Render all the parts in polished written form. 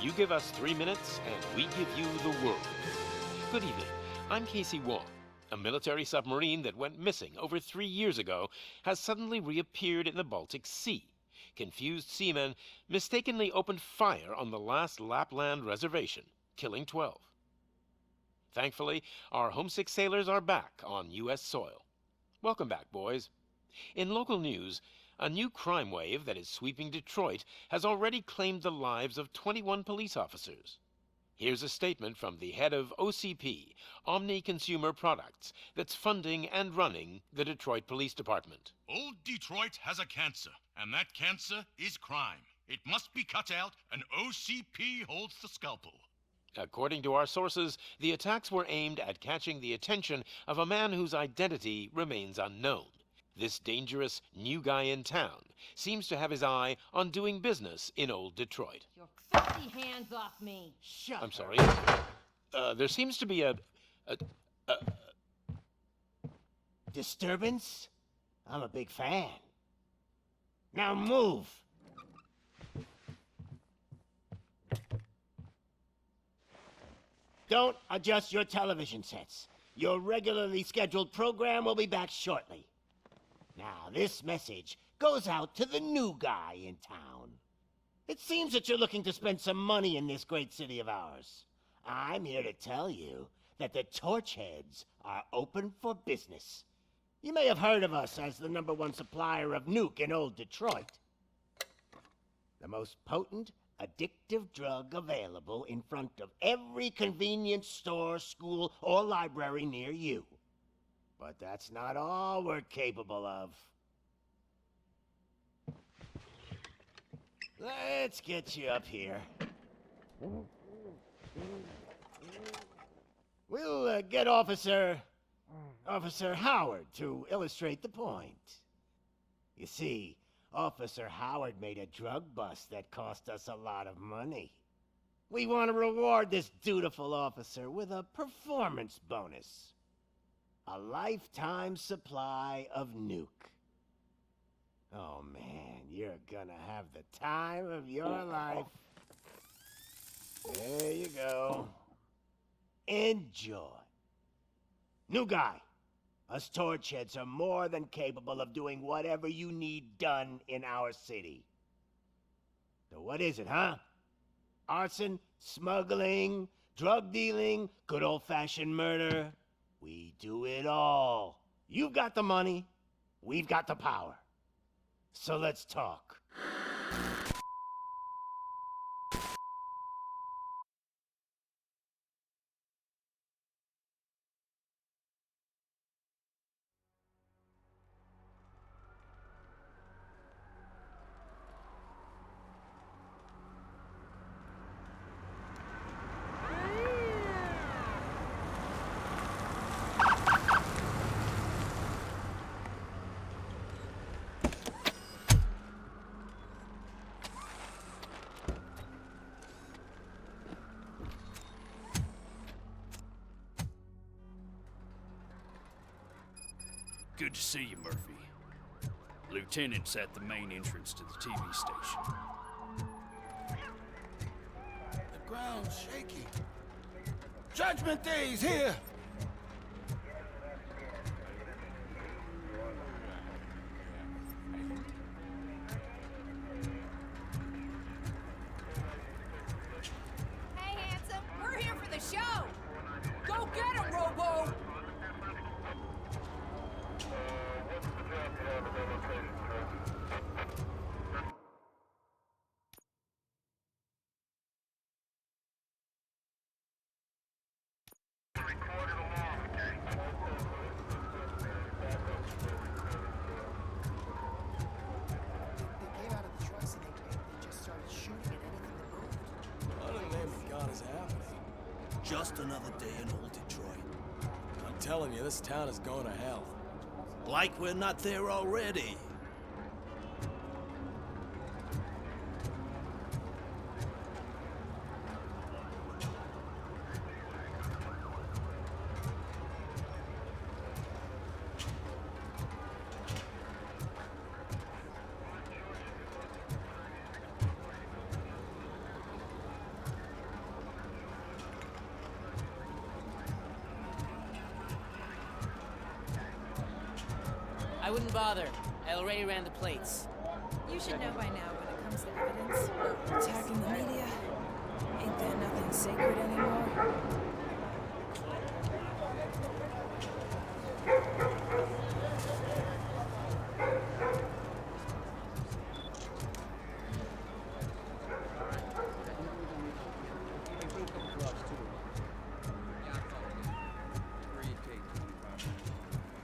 You give us 3 minutes, and we give you the world. Good evening. I'm Casey Wong. A military submarine that went missing over 3 years ago has suddenly reappeared in the Baltic Sea. Confused seamen mistakenly opened fire on the last Lapland reservation, killing 12. Thankfully, our homesick sailors are back on U.S. soil. Welcome back, boys. In local news, a new crime wave that is sweeping Detroit has already claimed the lives of 21 police officers. Here's a statement from the head of OCP, Omni Consumer Products, that's funding and running the Detroit Police Department. Old Detroit has a cancer, and that cancer is crime. It must be cut out, and OCP holds the scalpel. According to our sources, the attacks were aimed at catching the attention of a man whose identity remains unknown. This dangerous new guy in town seems to have his eye on doing business in old Detroit. Your filthy hands off me! Shut I'm up. sorry. There seems to be a Disturbance? I'm a big fan. Now move! Don't adjust your television sets. Your regularly scheduled program will be back shortly. Now, this message goes out to the new guy in town. It seems that you're looking to spend some money in this great city of ours. I'm here to tell you that the Torchheads are open for business. You may have heard of us as the #1 supplier of nuke in old Detroit. The most potent, addictive drug available in front of every convenience store, school, or library near you. But that's not all we're capable of. Let's get you up here. We'll get Officer Howard to illustrate the point. You see, Officer Howard made a drug bust that cost us a lot of money. We want to reward this dutiful officer with a performance bonus. A lifetime supply of nuke. Oh man, you're gonna have the time of your life. There you go. Enjoy. New guy, us Torchheads are more than capable of doing whatever you need done in our city. So what is it, huh? Arson, smuggling, drug dealing, good old-fashioned murder? We do it all. You've got the money, we've got the power. So let's talk. Good to see you, Murphy. Lieutenant's at the main entrance to the TV station. The ground's shaky. Judgment Day's here! Hey, handsome, we're here for the show! Go get him, Robo! Just another day in old Detroit. I'm telling you, this town is going to hell. Like we're not there already. I wouldn't bother. I already ran the plates. You should know by now when it comes to evidence. Attacking the media. Ain't there nothing sacred anymore?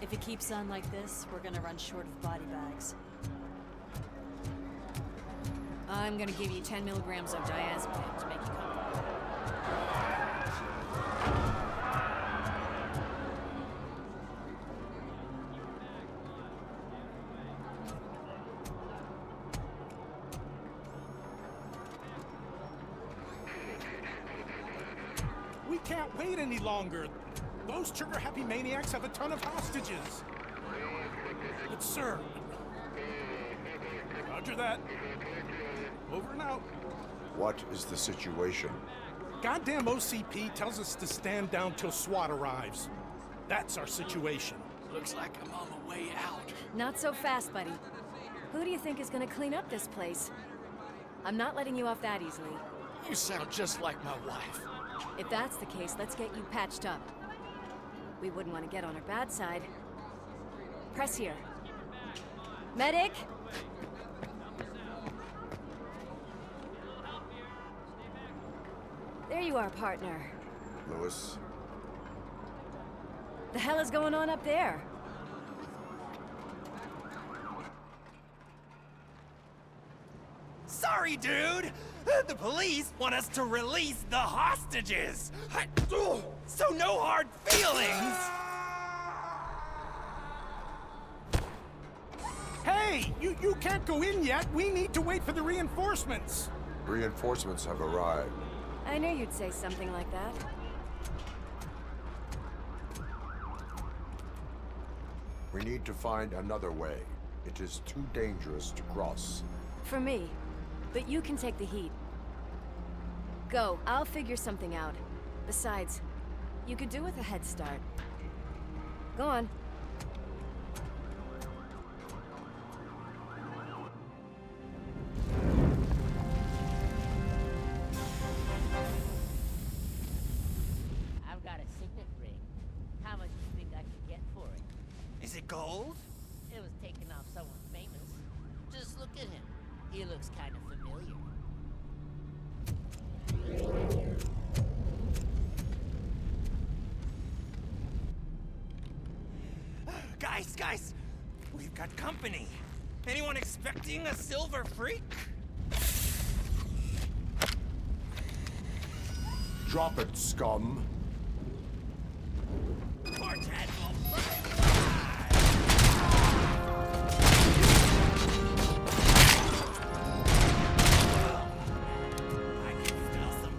If it keeps on like this, we're gonna run short of body bags. I'm gonna give you 10 milligrams of diazepam to make you comfortable. We can't wait any longer. Those trigger-happy maniacs have a ton of hostages. But sir... Roger that. Over and out. What is the situation? Goddamn OCP tells us to stand down till SWAT arrives. That's our situation. Looks like I'm on the way out. Not so fast, buddy. Who do you think is gonna clean up this place? I'm not letting you off that easily. You sound just like my wife. If that's the case, let's get you patched up. We wouldn't want to get on her bad side. Press here. Medic! There you are, partner. Lewis? The hell is going on up there? Sorry, dude! The police want us to release the hostages! So no hard feelings! Hey! You can't go in yet! We need to wait for the reinforcements! Reinforcements have arrived. I knew you'd say something like that. We need to find another way. It is too dangerous to cross. For me. But you can take the heat. Go, I'll figure something out. Besides, you could do with a head start. Go on. I've got a signet ring. How much do you think I could get for it? Is it gold? It was taken off someone famous. Just look at him. He looks kind of familiar. Guys! We've got company. Anyone expecting a silver freak? Drop it, scum. Quartet will I can smell some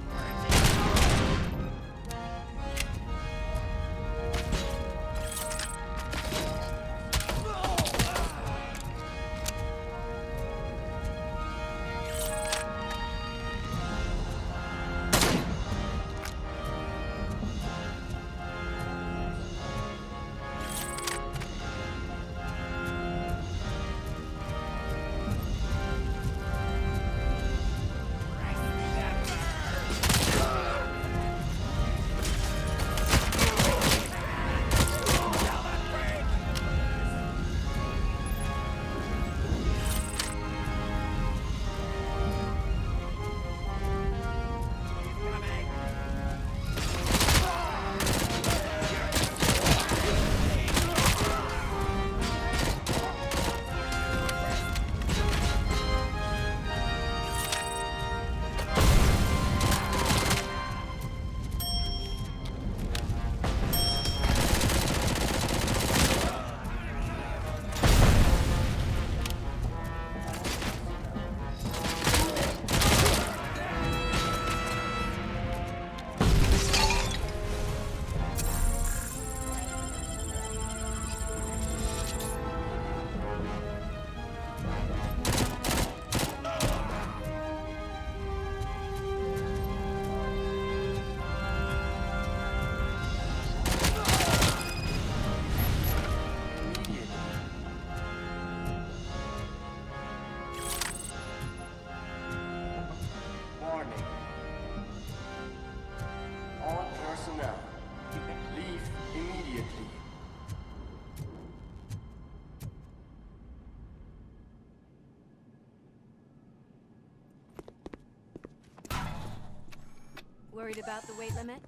Worried about the weight limit?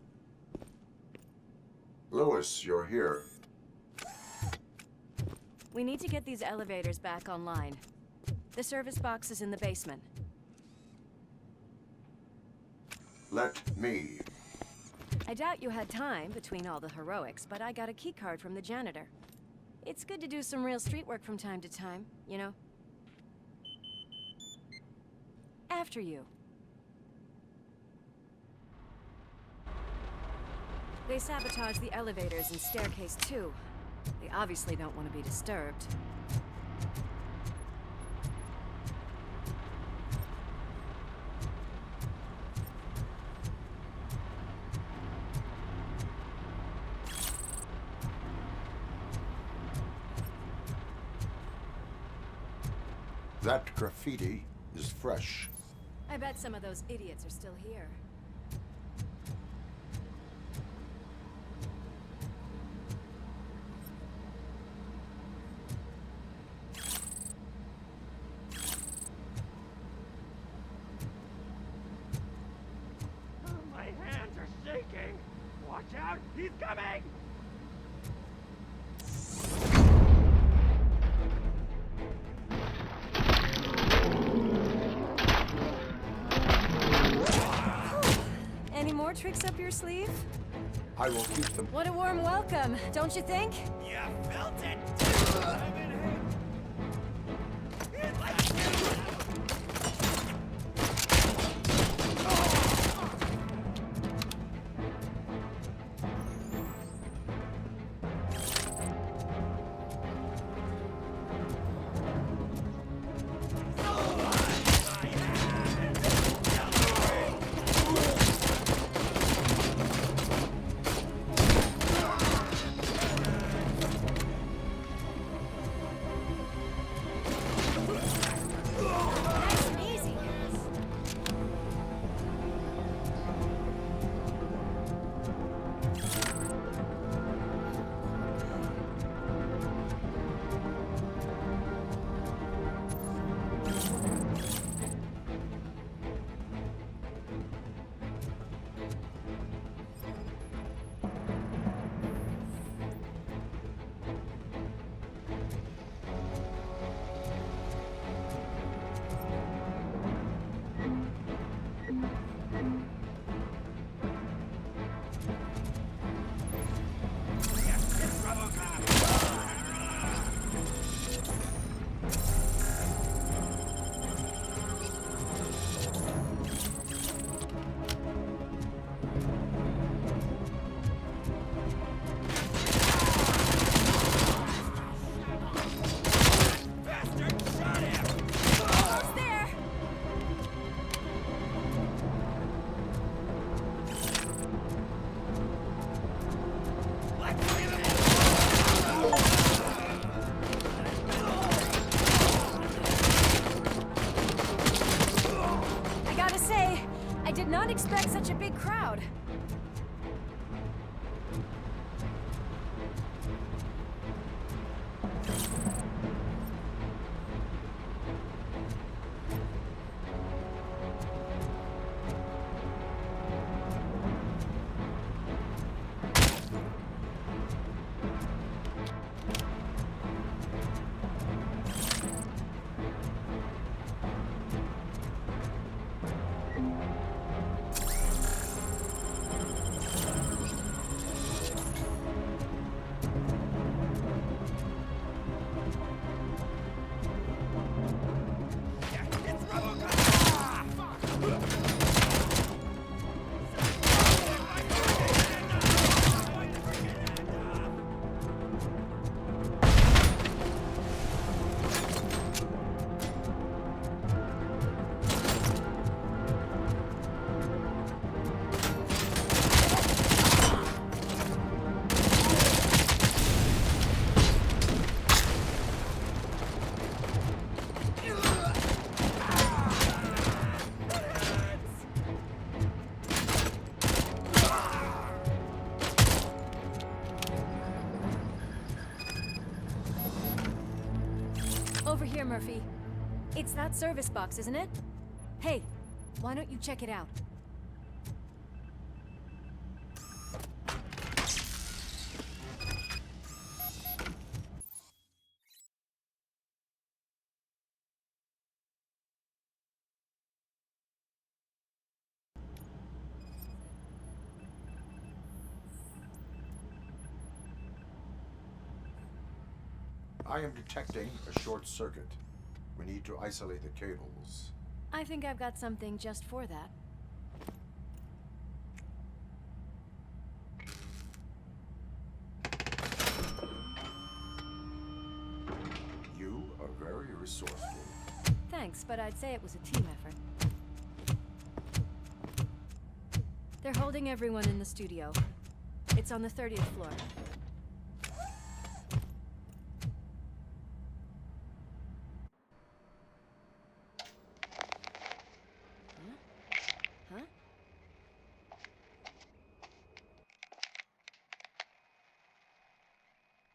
Lewis, you're here. We need to get these elevators back online. The service box is in the basement. Let me. I doubt you had time between all the heroics, but I got a keycard from the janitor. It's good to do some real street work from time to time, you know? After you. They sabotaged the elevators and staircase too. They obviously don't want to be disturbed. That graffiti is fresh. I bet some of those idiots are still here. My hands are shaking! Watch out! He's coming! Any more tricks up your sleeve? I will keep them. What a warm welcome, don't you think? You felt it! Nice and easy. Almost there. I gotta say, I did not expect such a big crowd. Over here, Murphy. It's that service box, isn't it? Hey, why don't you check it out? I am detecting a short circuit. We need to isolate the cables. I think I've got something just for that. You are very resourceful. Thanks, but I'd say it was a team effort. They're holding everyone in the studio. It's on the 30th floor. Huh?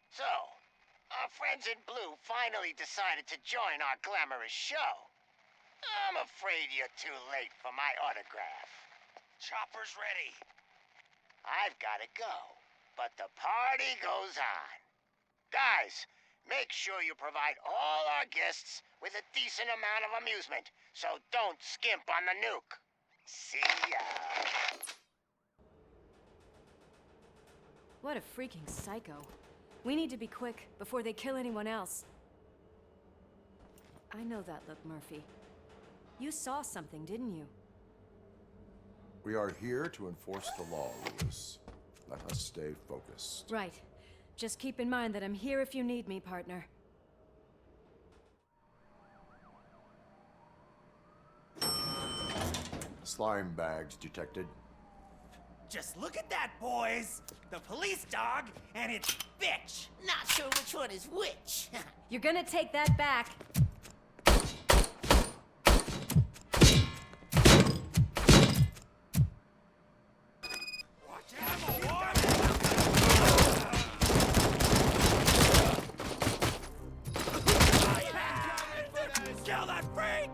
So, our friends in blue finally decided to join our glamorous show. I'm afraid you're too late for my autograph. Chopper's ready. I've got to go, but the party goes on. Guys, make sure you provide all our guests with a decent amount of amusement, so don't skimp on the nuke. See ya. What a freaking psycho. We need to be quick before they kill anyone else. I know that look, Murphy. You saw something, didn't you? We are here to enforce the law, Lewis. Let us stay focused. Right. Just keep in mind that I'm here if you need me, partner. Slime bags detected. Just look at that, boys! The police dog and its bitch! Not sure which one is which. You're gonna take that back. Kill that freak!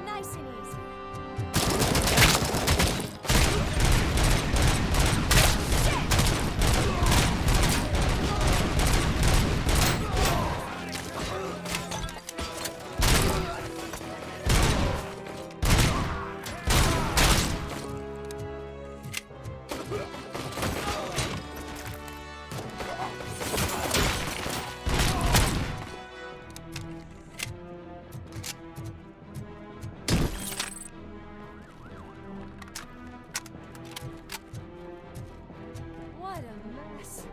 Nice and easy. What a mess.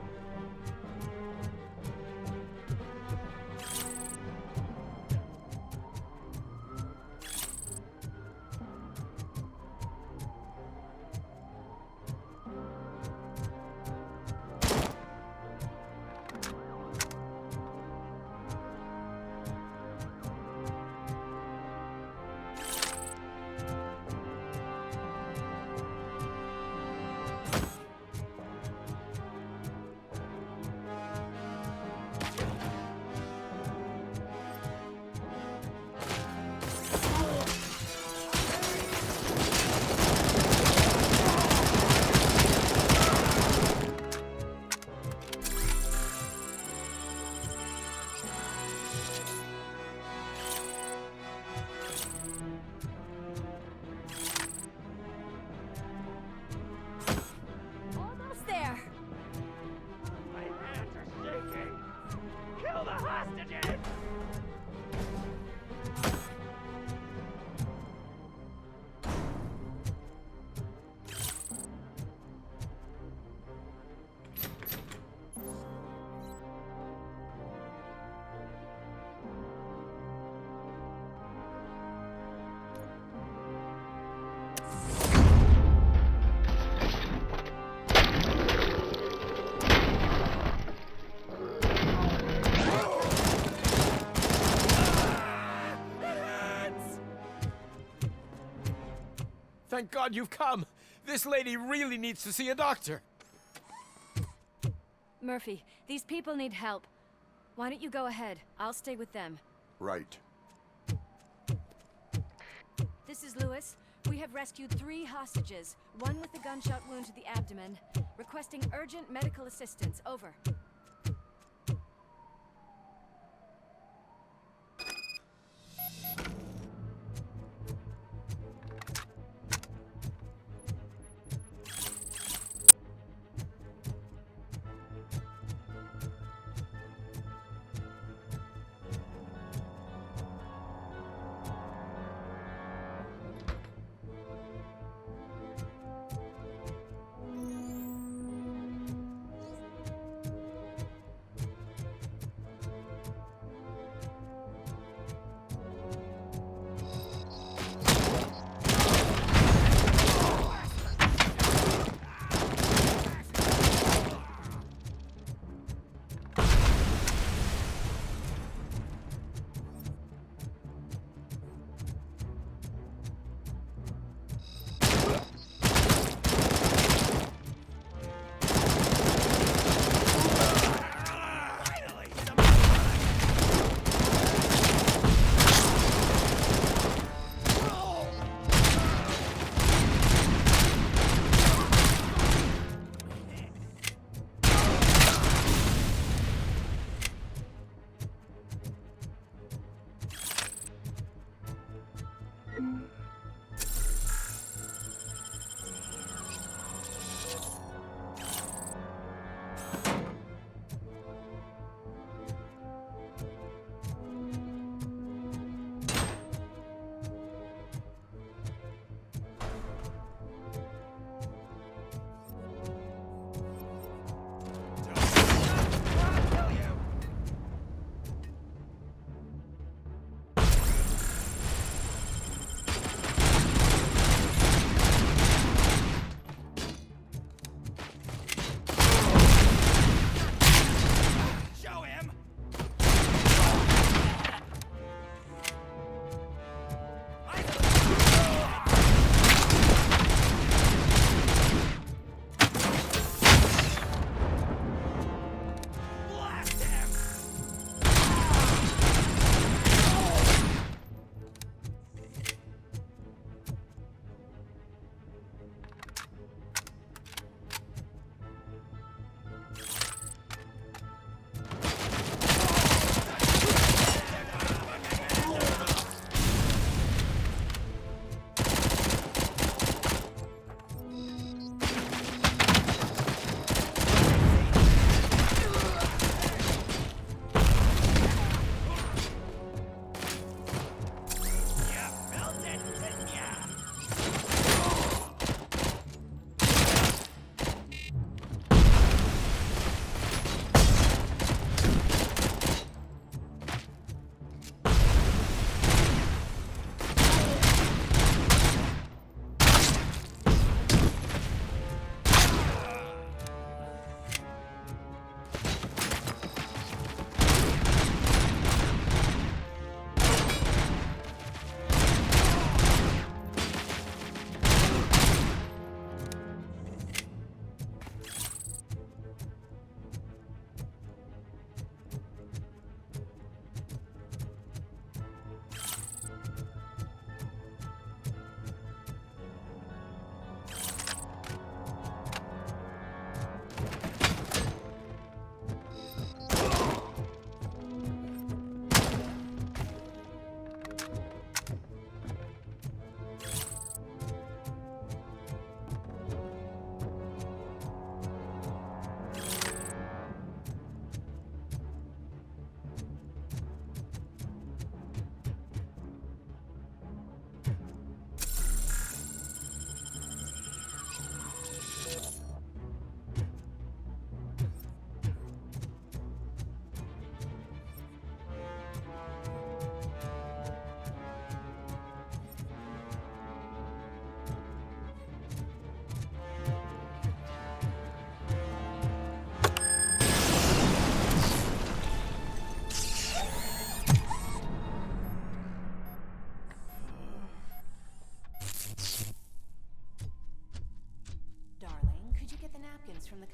Almost there. My hands are shaking! Kill the hostages! Thank God you've come. This lady really needs to see a doctor. Murphy, these people need help. Why don't you go ahead? I'll stay with them. Right. This is Lewis. We have rescued 3 hostages, one with a gunshot wound to the abdomen. Requesting urgent medical assistance. Over.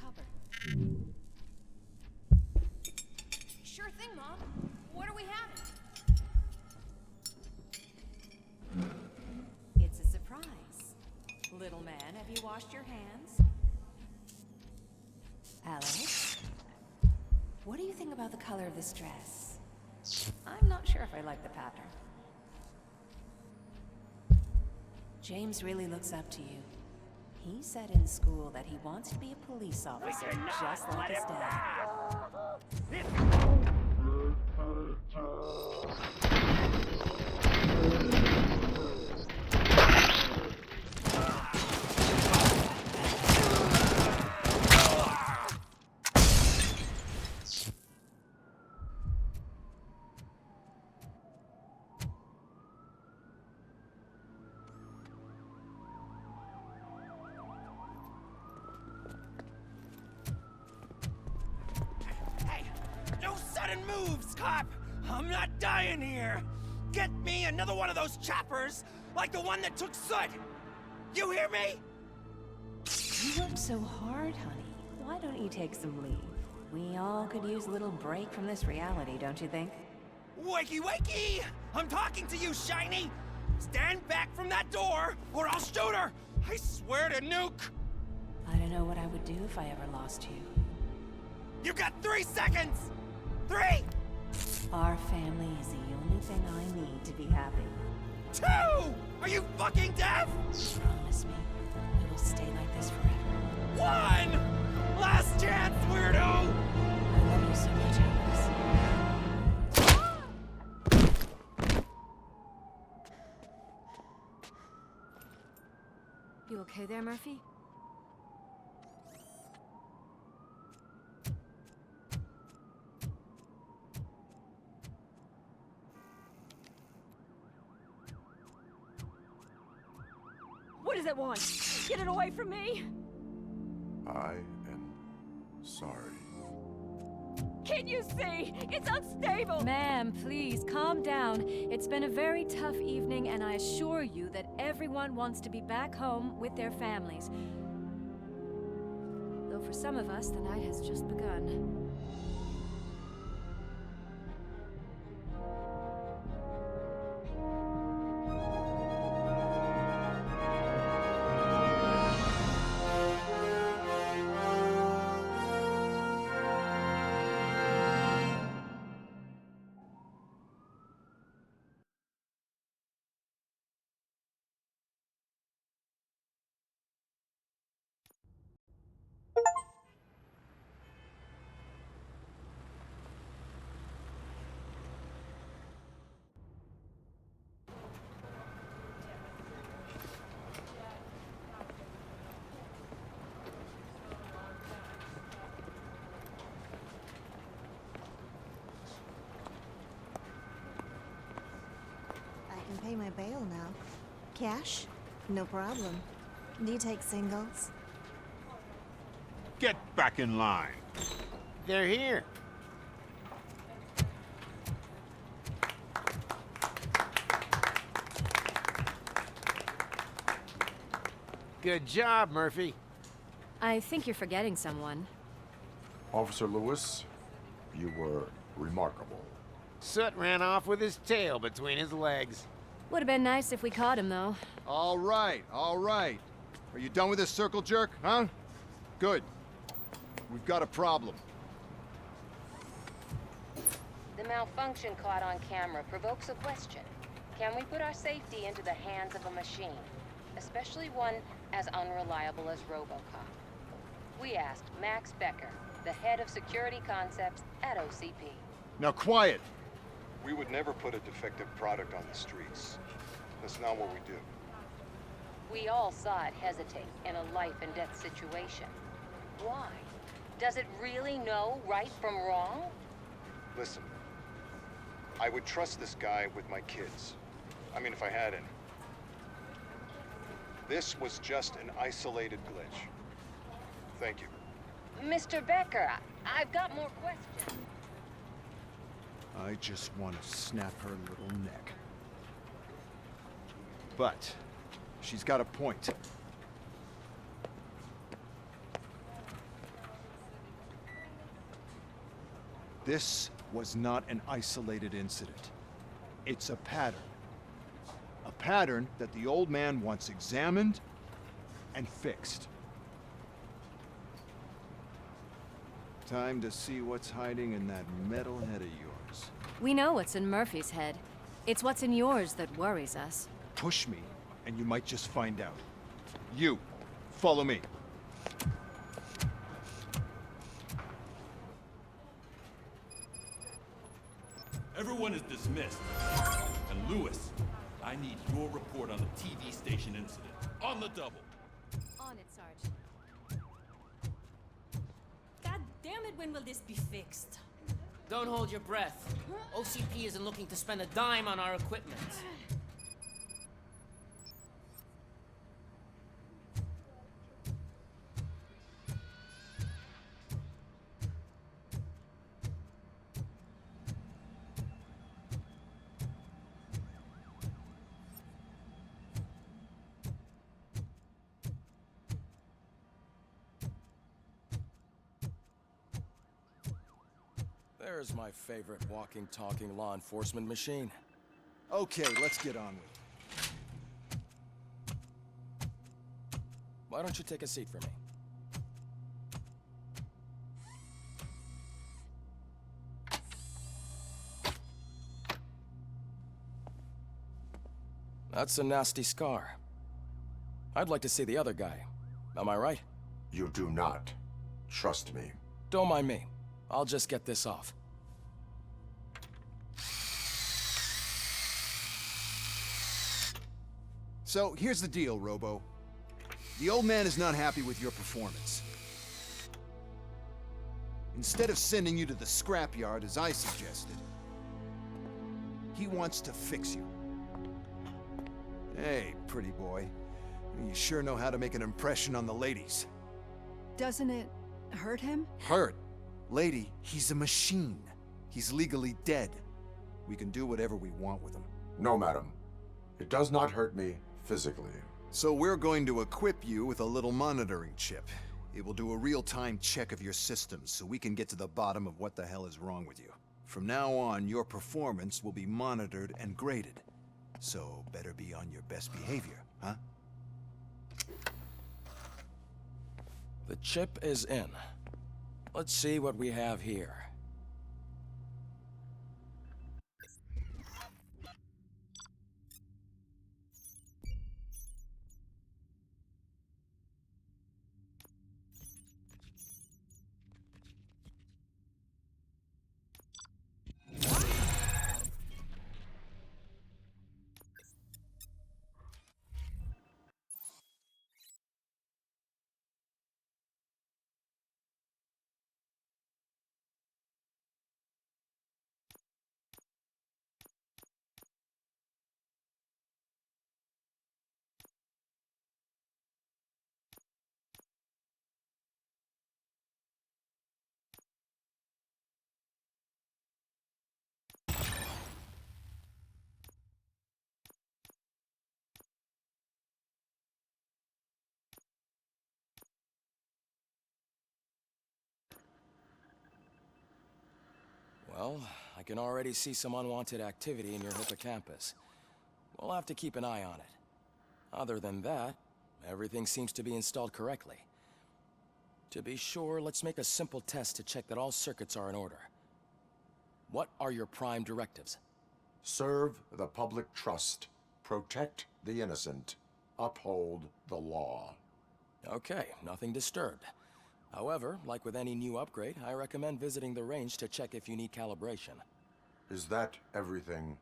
copper. Sure thing, Mom. What are we having? It's a surprise. Little man, have you washed your hands? Alex? What do you think about the color of this dress? I'm not sure if I like the pattern. James really looks up to you. He said in school that he wants to be a police officer, just like his dad. No sudden moves, cop! I'm not dying here! Get me another one of those choppers, like the one that took Soot! You hear me? You work so hard, honey. Why don't you take some leave? We all could use a little break from this reality, don't you think? Wakey, wakey! I'm talking to you, Shiny! Stand back from that door, or I'll shoot her! I swear to nuke! I don't know what I would do if I ever lost you. You got 3 seconds! 3! Our family is the only thing I need to be happy. 2! Are you fucking deaf? Promise me, we will stay like this forever. 1! Last chance, weirdo! I love you so much, Alex. You okay there, Murphy? What does it want? Get it away from me! I am sorry. Can't you see? It's unstable! Ma'am, please, calm down. It's been a very tough evening, and I assure you that everyone wants to be back home with their families. Though for some of us, the night has just begun. Pay my bail now. Cash? No problem. Do you take singles? Get back in line. They're here. Good job, Murphy. I think you're forgetting someone. Officer Lewis, you were remarkable. Soot ran off with his tail between his legs. Would have been nice if we caught him, though. All right, all right. Are you done with this circle jerk, huh? Good. We've got a problem. The malfunction caught on camera provokes a question. Can we put our safety into the hands of a machine? Especially one as unreliable as RoboCop. We asked Max Becker, the head of security concepts at OCP. Now quiet! We would never put a defective product on the streets. That's not what we do. We all saw it hesitate in a life-and-death situation. Why? Does it really know right from wrong? Listen, I would trust this guy with my kids. I mean, if I had any. This was just an isolated glitch. Thank you. Mr. Becker, I've got more questions. I just want to snap her little neck. But she's got a point. This was not an isolated incident. It's a pattern. A pattern that the old man wants examined and fixed. Time to see what's hiding in that metal head of yours. We know what's in Murphy's head. It's what's in yours that worries us. Push me, and you might just find out. You, follow me. Everyone is dismissed. And Lewis, I need your report on the TV station incident. On the double. On it, Sarge. God damn it, when will this be fixed? Don't hold your breath. OCP isn't looking to spend a dime on our equipment. There's my favorite walking, talking law enforcement machine. Okay, let's get on with it. Why don't you take a seat for me? That's a nasty scar. I'd like to see the other guy. Am I right? You do not. Trust me. Don't mind me. I'll just get this off. So, here's the deal, Robo. The old man is not happy with your performance. Instead of sending you to the scrapyard, as I suggested, he wants to fix you. Hey, pretty boy. You sure know how to make an impression on the ladies. Doesn't it hurt him? Hurt? Lady, he's a machine. He's legally dead. We can do whatever we want with him. No, madam. It does not hurt me physically. So we're going to equip you with a little monitoring chip. It will do a real-time check of your systems so we can get to the bottom of what the hell is wrong with you. From now on, your performance will be monitored and graded. So better be on your best behavior, huh? The chip is in. Let's see what we have here. Well, I can already see some unwanted activity in your hippocampus. We'll have to keep an eye on it. Other than that, everything seems to be installed correctly. To be sure, let's make a simple test to check that all circuits are in order. What are your prime directives? Serve the public trust. Protect the innocent. Uphold the law. Okay, nothing disturbed. However, like with any new upgrade, I recommend visiting the range to check if you need calibration. Is that everything?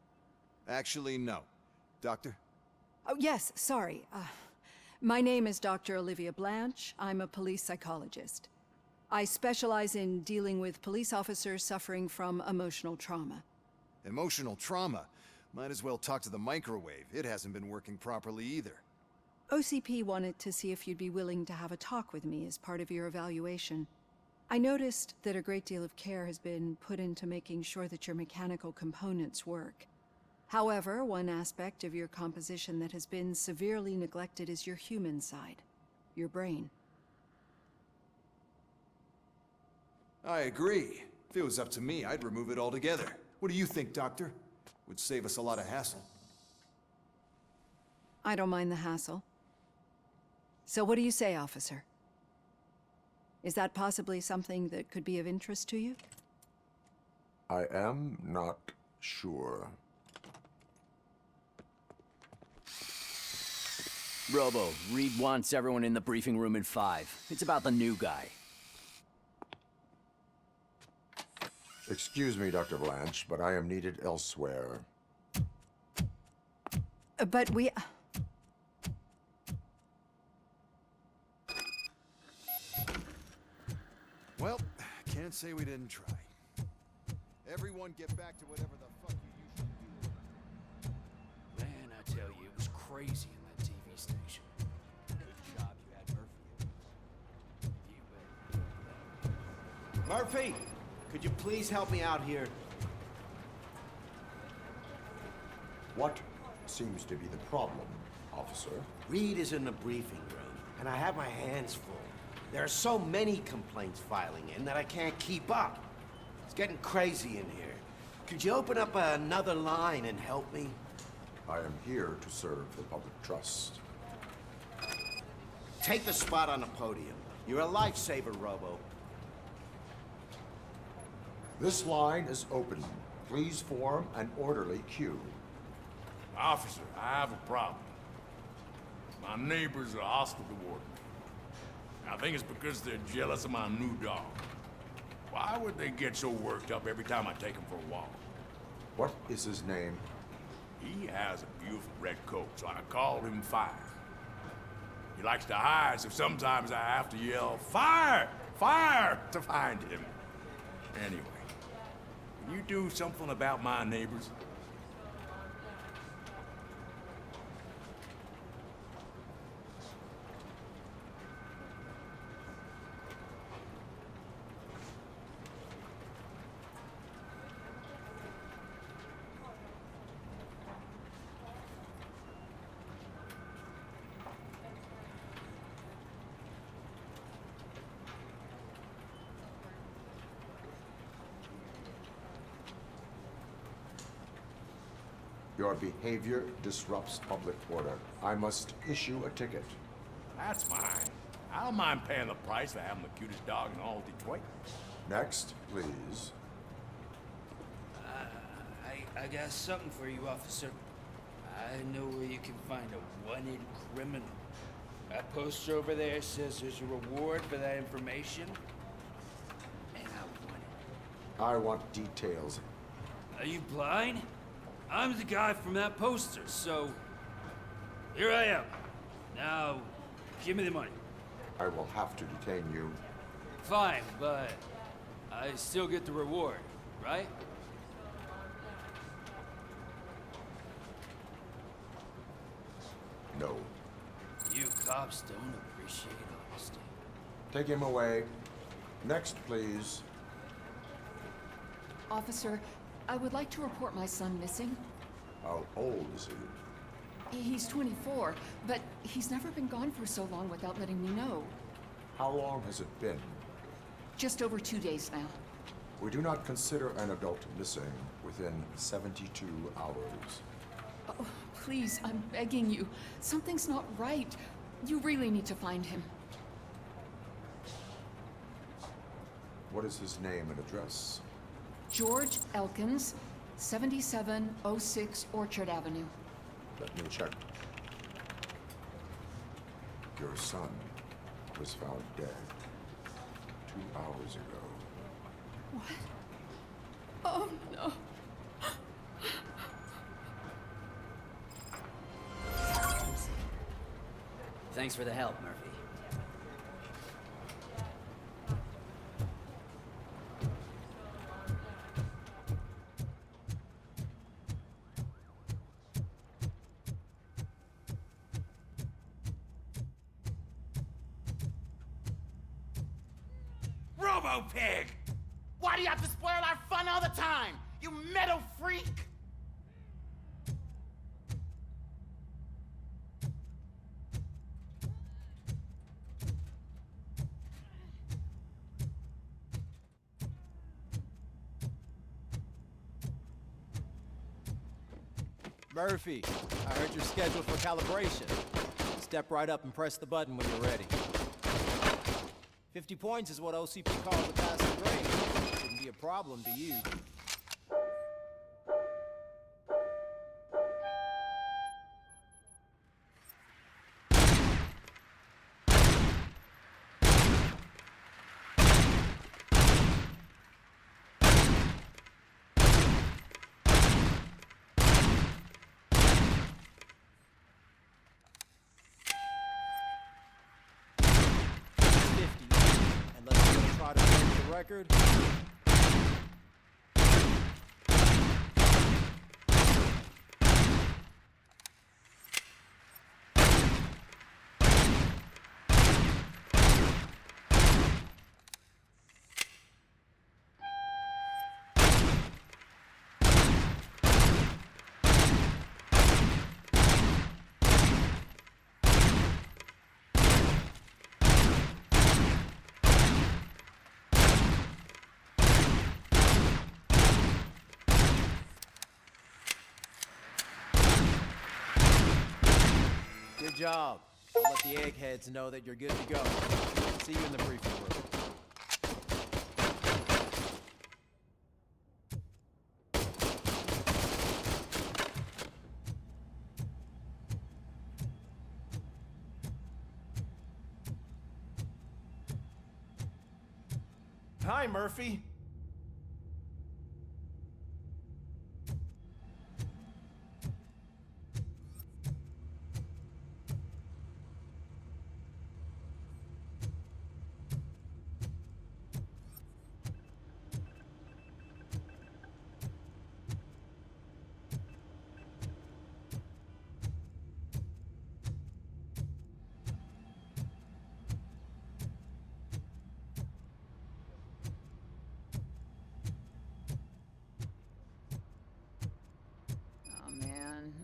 Actually, no. Doctor? Oh, yes, sorry. My name is Dr. Olivia Blanche. I'm a police psychologist. I specialize in dealing with police officers suffering from emotional trauma. Emotional trauma? Might as well talk to the microwave. It hasn't been working properly either. OCP wanted to see if you'd be willing to have a talk with me as part of your evaluation. I noticed that a great deal of care has been put into making sure that your mechanical components work. However, one aspect of your composition that has been severely neglected is your human side, your brain. I agree. If it was up to me, I'd remove it altogether. What do you think, Doctor? Would save us a lot of hassle. I don't mind the hassle. So what do you say, officer? Is that possibly something that could be of interest to you? I am not sure. Robo, Reed wants everyone in the briefing room in 5. It's about the new guy. Excuse me, Dr. Blanche, but I am needed elsewhere. But we... Well, can't say we didn't try. Everyone get back to whatever the fuck you usually do. Man, I tell you, it was crazy in that TV station. Good job you had Murphy. Murphy, could you please help me out here? What seems to be the problem, officer? Reed is in the briefing room, and I have my hands full. There are so many complaints filing in that I can't keep up. It's getting crazy in here. Could you open up another line and help me? I am here to serve the public trust. Take the spot on the podium. You're a lifesaver, Robo. This line is open. Please form an orderly queue. Officer, I have a problem. My neighbors are hostile toward me. I think it's because they're jealous of my new dog. Why would they get so worked up every time I take him for a walk? What is his name? He has a beautiful red coat, so I called him Fire. He likes to hide, so sometimes I have to yell, "Fire! Fire!" to find him. Anyway, can you do something about my neighbors? Your behavior disrupts public order. I must issue a ticket. That's mine. I don't mind paying the price for having the cutest dog in all Detroit. Next, please. I got something for you, officer. I know where you can find a wanted criminal. That poster over there says there's a reward for that information. And I want it. I want details. Are you blind? I'm the guy from that poster, so... Here I am. Now, give me the money. I will have to detain you. Fine, but I still get the reward, right? No. You cops don't appreciate honesty. Take him away. Next, please. Officer, I would like to report my son missing. How old is he? He's 24, but he's never been gone for so long without letting me know. How long has it been? Just over 2 days now. We do not consider an adult missing within 72 hours. Oh, please, I'm begging you. Something's not right. You really need to find him. What is his name and address? George Elkins, 7706 Orchard Avenue. Let me check. Your son was found dead 2 hours ago. What? Oh, no. Thanks for the help, Murphy. Robo-Pig! Why do you have to spoil our fun all the time? You metal freak! Murphy, I heard you're scheduled for calibration. Step right up and press the button when you're ready. 50 points is what OCP calls a passing grade. Shouldn't be a problem to you. Try to break the record. Good job. I'll let the eggheads know that you're good to go. See you in the briefing room. Hi, Murphy.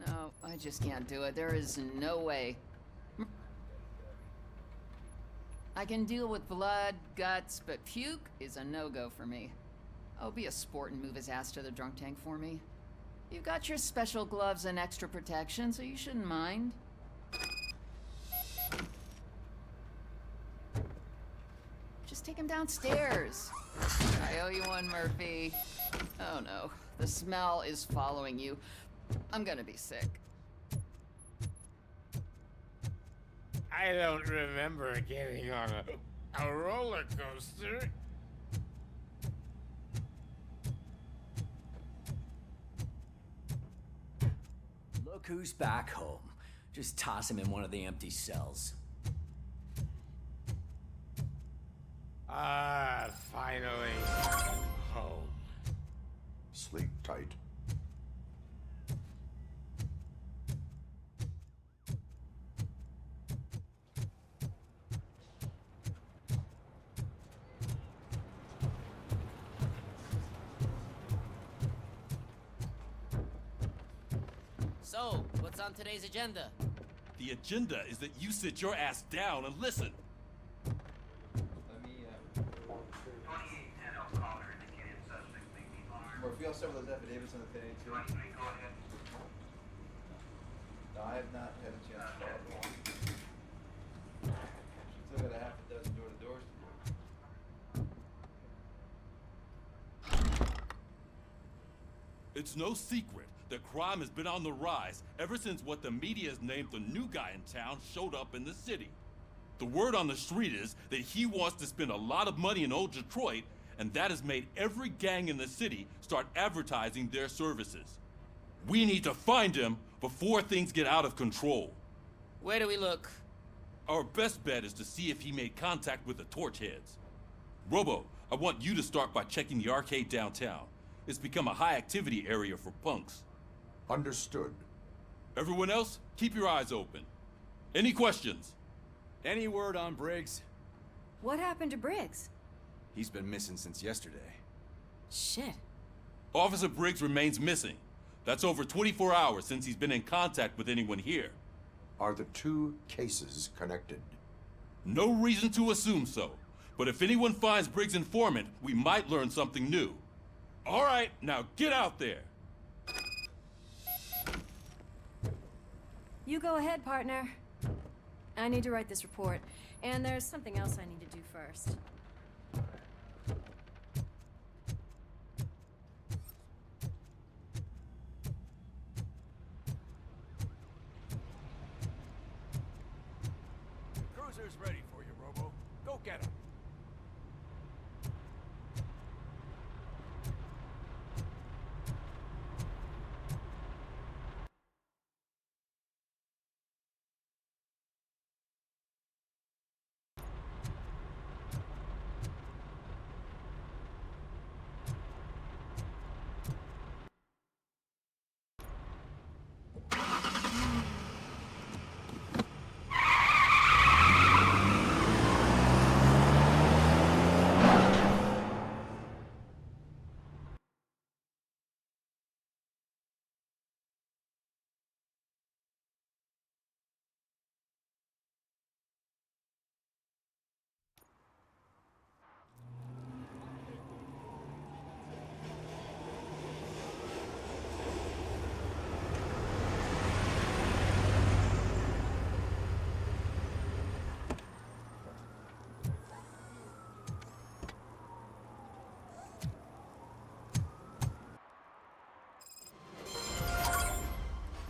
No, I just can't do it. There is no way. I can deal with blood, guts, but puke is a no-go for me. Oh, be a sport and move his ass to the drunk tank for me. You've got your special gloves and extra protection, so you shouldn't mind. Just take him downstairs. I owe you one, Murphy. Oh no, the smell is following you. I'm gonna be sick. I don't remember getting on a roller coaster. Look who's back home. Just toss him in one of the empty cells. Ah, finally. Home. Sleep tight. So, what's on today's agenda? The agenda is that you sit your ass down and listen. Murphy, I'll start with those affidavits on the 1082. Go ahead. No, I have not had a chance to follow along. Still got a half a dozen door-to-doors to do. It's no secret that crime has been on the rise ever since what the media has named the new guy in town showed up in the city. The word on the street is that he wants to spend a lot of money in old Detroit, and that has made every gang in the city start advertising their services. We need to find him before things get out of control. Where do we look? Our best bet is to see if he made contact with the Torchheads. Robo, I want you to start by checking the arcade downtown. It's become a high-activity area for punks. Understood. Everyone else, keep your eyes open. Any questions? Any word on Briggs? What happened to Briggs? He's been missing since yesterday. Shit. Officer Briggs remains missing. That's over 24 hours since he's been in contact with anyone here. Are the two cases connected? No reason to assume so. But if anyone finds Briggs' informant, we might learn something new. All right, now get out there. You go ahead, partner. I need to write this report, and there's something else I need to do first. Cruiser's ready for you, Robo. Go get him.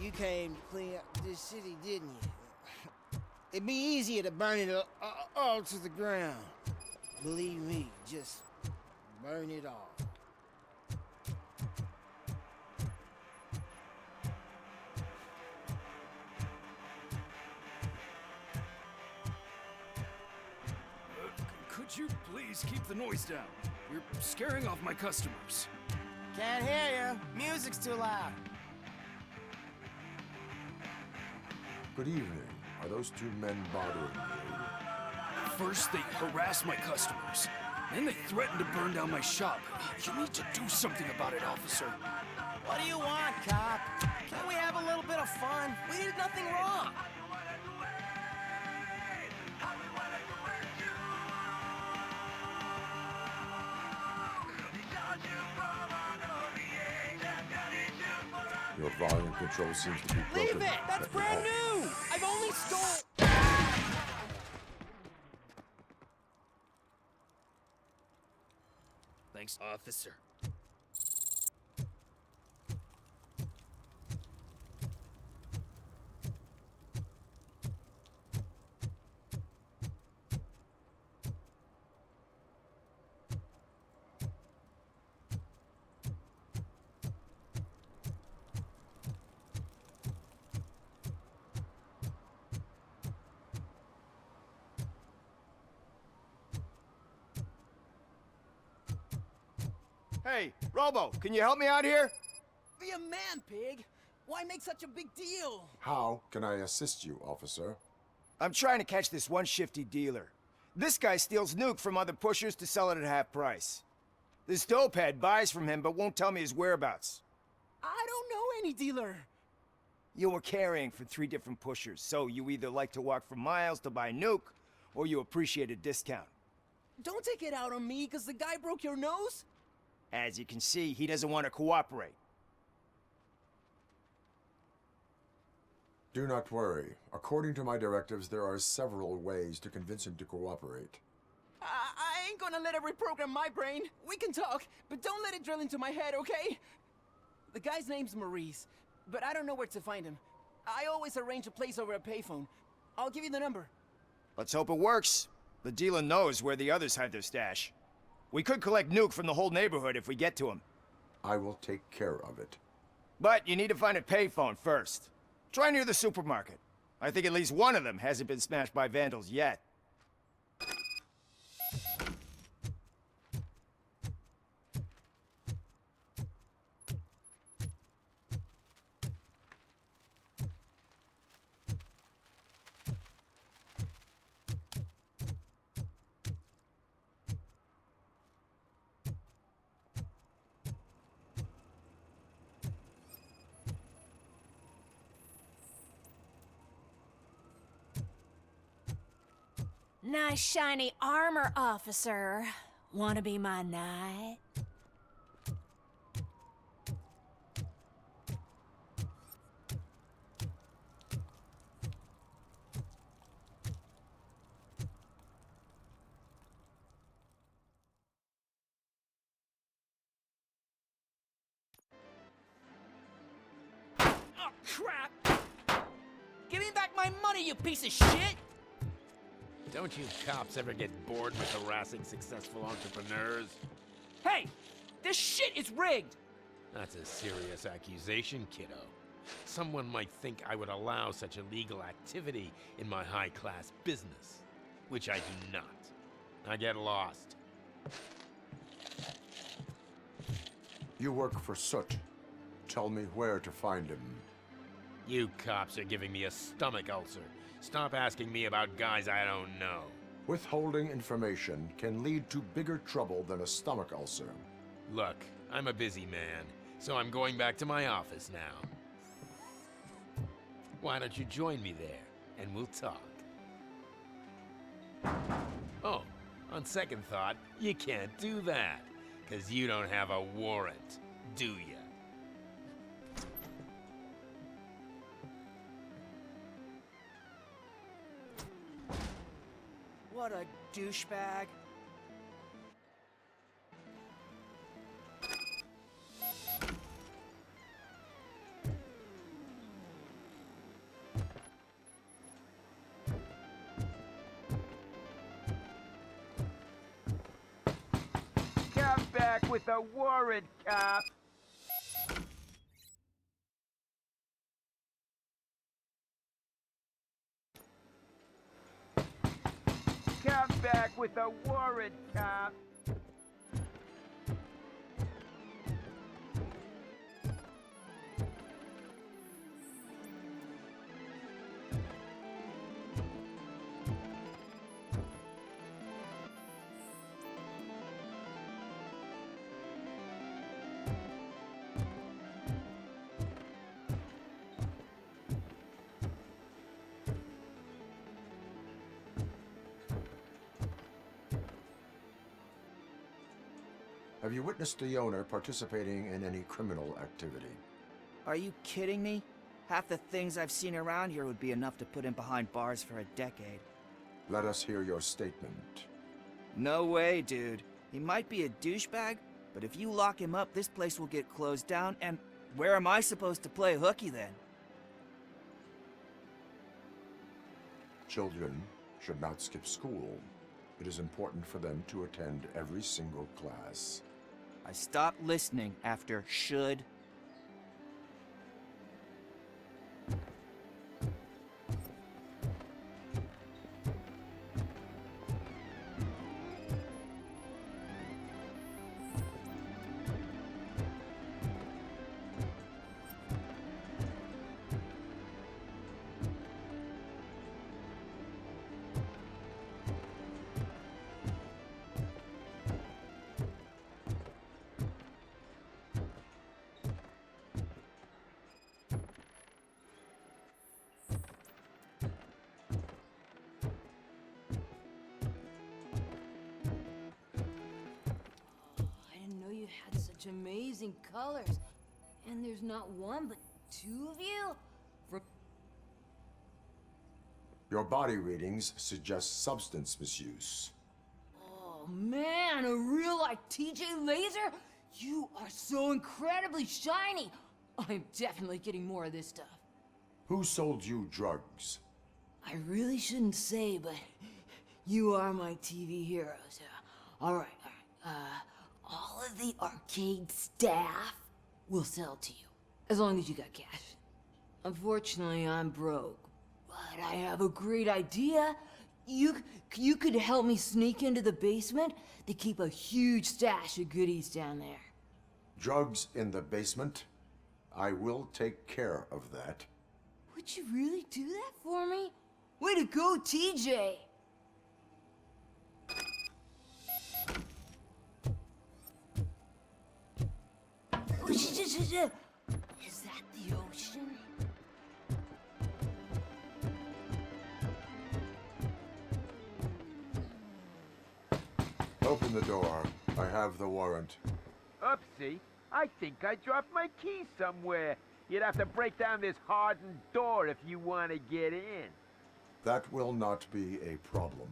You came to clean up this city, didn't you? It'd be easier to burn it all to the ground. Believe me, just burn it all. Could you please keep the noise down? You're scaring off my customers. Can't hear you. Music's too loud. Good evening. Are those two men bothering you? First, they harass my customers. Then they threaten to burn down my shop. You need to do something about it, officer. What do you want, cop? Can't we have a little bit of fun? We did nothing wrong. Your volume control seems to be broken. Leave it! That's brand new! I've only stole... Thanks, officer. Hey, Robo, can you help me out here? Be a man, pig. Why make such a big deal? How can I assist you, officer? I'm trying to catch this one shifty dealer. This guy steals nuke from other pushers to sell it at half price. This dopehead buys from him but won't tell me his whereabouts. I don't know any dealer. You were carrying for 3 different pushers, so you either like to walk for miles to buy nuke, or you appreciate a discount. Don't take it out on me, because the guy broke your nose? As you can see, he doesn't want to cooperate. Do not worry. According to my directives, there are several ways to convince him to cooperate. I ain't gonna let it reprogram my brain. We can talk, but don't let it drill into my head, okay? The guy's name's Maurice, but I don't know where to find him. I always arrange a place over a payphone. I'll give you the number. Let's hope it works. The dealer knows where the others hide their stash. We could collect nuke from the whole neighborhood if we get to him. I will take care of it. But you need to find a payphone first. Try near the supermarket. I think at least one of them hasn't been smashed by vandals yet. Nice shiny armor, officer. Wanna be my knight? crap! Give me back my money, you piece of shit! Don't you cops ever get bored with harassing successful entrepreneurs? Hey! This shit is rigged! That's a serious accusation, kiddo. Someone might think I would allow such illegal activity in my high-class business, which I do not. I get lost. You work for Soot. Tell me where to find him. You cops are giving me a stomach ulcer. Stop asking me about guys I don't know. Withholding information can lead to bigger trouble than a stomach ulcer. Look, I'm a busy man, so I'm going back to my office now. Why don't you join me there, and we'll talk. Oh, on second thought, you can't do that, 'cause you don't have a warrant, do ya? What a douchebag. Come back with a warrant, cop. Come back with a warrant, cop. Have you witnessed the owner participating in any criminal activity? Are you kidding me? Half the things I've seen around here would be enough to put him behind bars for a decade. Let us hear your statement. No way, dude. He might be a douchebag, but if you lock him up, this place will get closed down, and where am I supposed to play hooky then? Children should not skip school. It is important for them to attend every single class. I stopped listening after should. Had such amazing colors. And there's not one, but two of you? Your body readings suggest substance misuse. Oh man, a real like TJ Laser? You are so incredibly shiny. I'm definitely getting more of this stuff. Who sold you drugs? I really shouldn't say, but you are my TV heroes. All right. All of the arcade staff will sell to you, as long as you got cash. Unfortunately, I'm broke, but I have a great idea. You could help me sneak into the basement. They keep a huge stash of goodies down there. Drugs in the basement? I will take care of that. Would you really do that for me? Way to go, TJ! Is that the ocean? Open the door. I have the warrant. Oopsie. I think I dropped my keys somewhere. You'd have to break down this hardened door if you want to get in. That will not be a problem.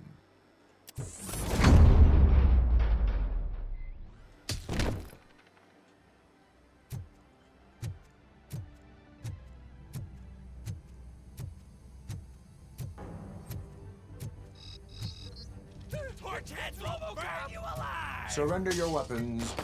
Surrender your weapons.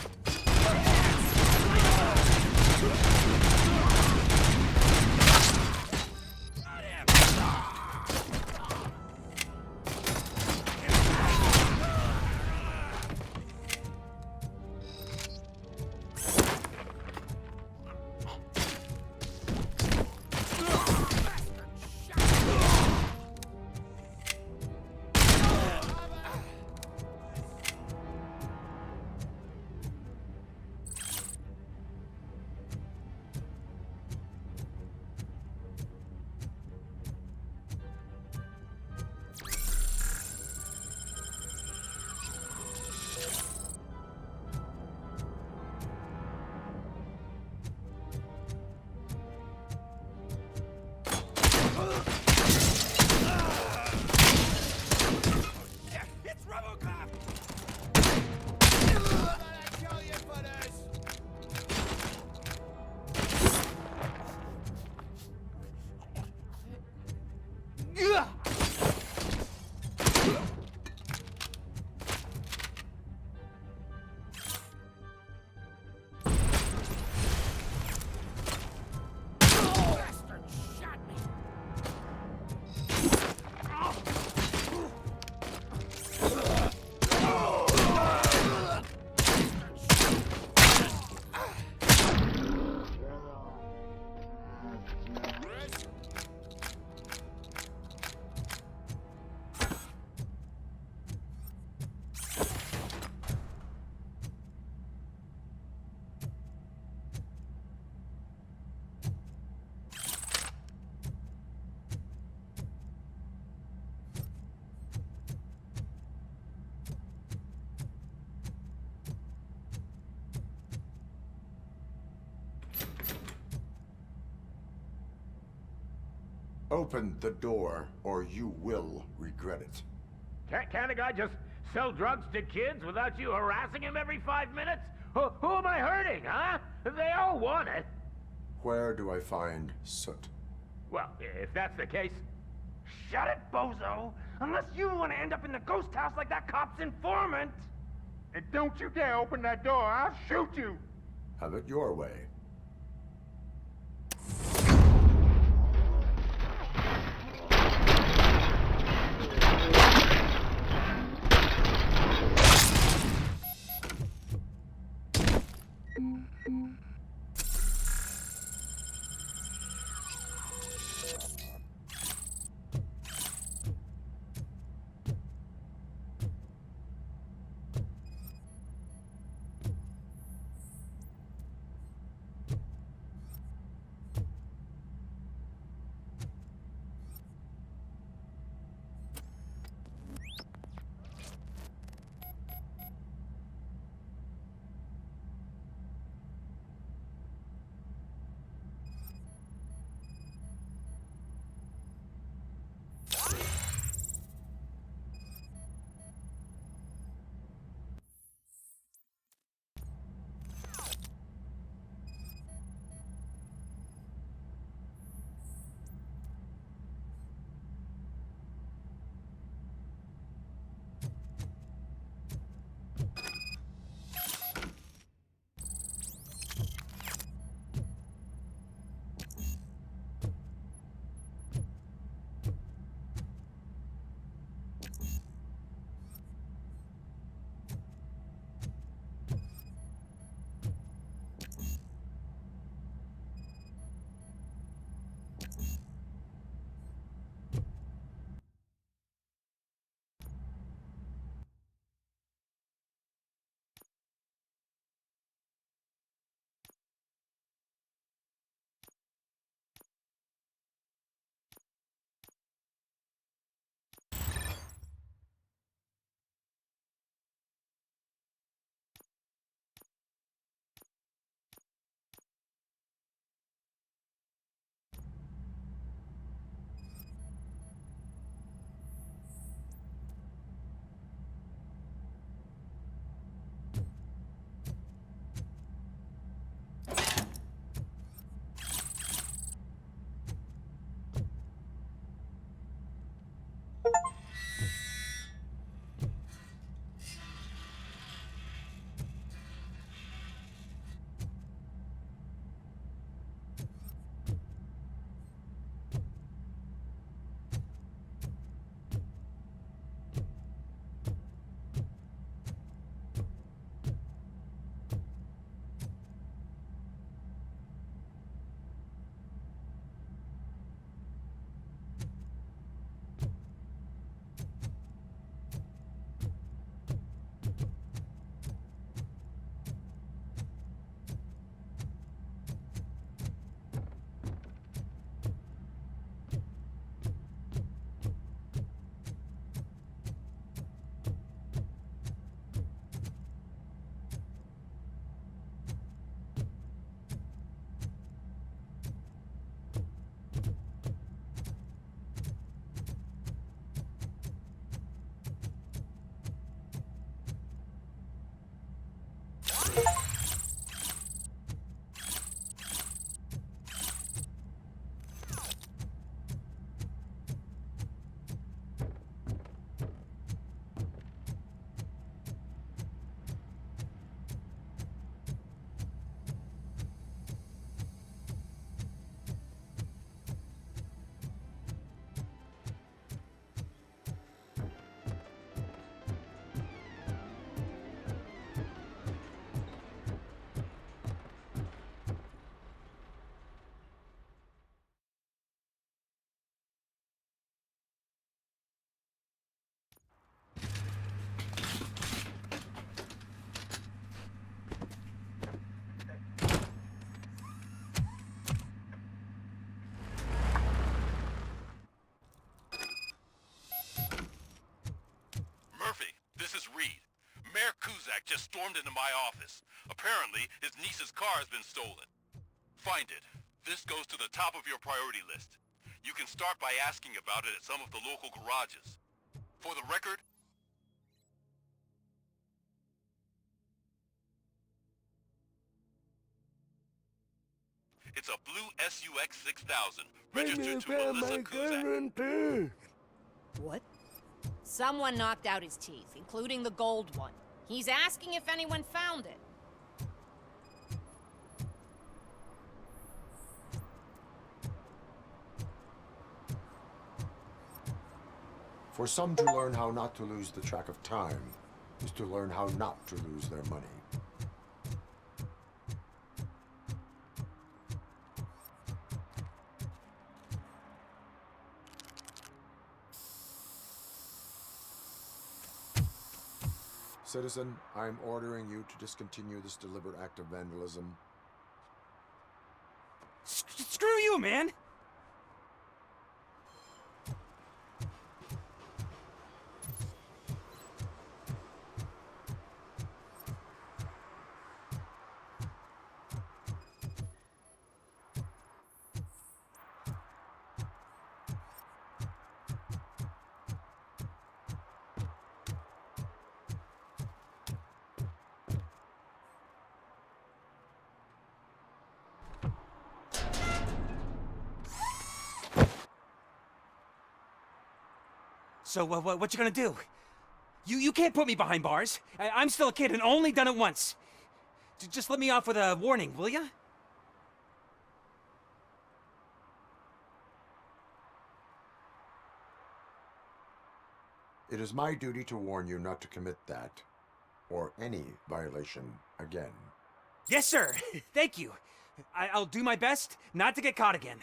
It's RoboCop! Open the door, or you will regret it. Can't a guy just sell drugs to kids without you harassing him every 5 minutes? Who am I hurting, huh? They all want it. Where do I find Soot? Well, if that's the case... Shut it, bozo! Unless you want to end up in the ghost house like that cop's informant! And don't you dare open that door, I'll shoot you! Have it your way. is Reed. Mayor Kuzak just stormed into my office. Apparently, his niece's car has been stolen. Find it. This goes to the top of your priority list. You can start by asking about it at some of the local garages. For the record, it's a blue SUX 6000, registered to Melissa Kuzak. What? Someone knocked out his teeth, including the gold one. He's asking if anyone found it. For some to learn how not to lose the track of time is to learn how not to lose their money. Citizen, I'm ordering you to discontinue this deliberate act of vandalism. Screw you, man! So, what you gonna do? You can't put me behind bars. I'm still a kid and only done it once. Just let me off with a warning, will ya? It is my duty to warn you not to commit that, or any violation, again. Yes, sir! Thank you. I'll do my best not to get caught again.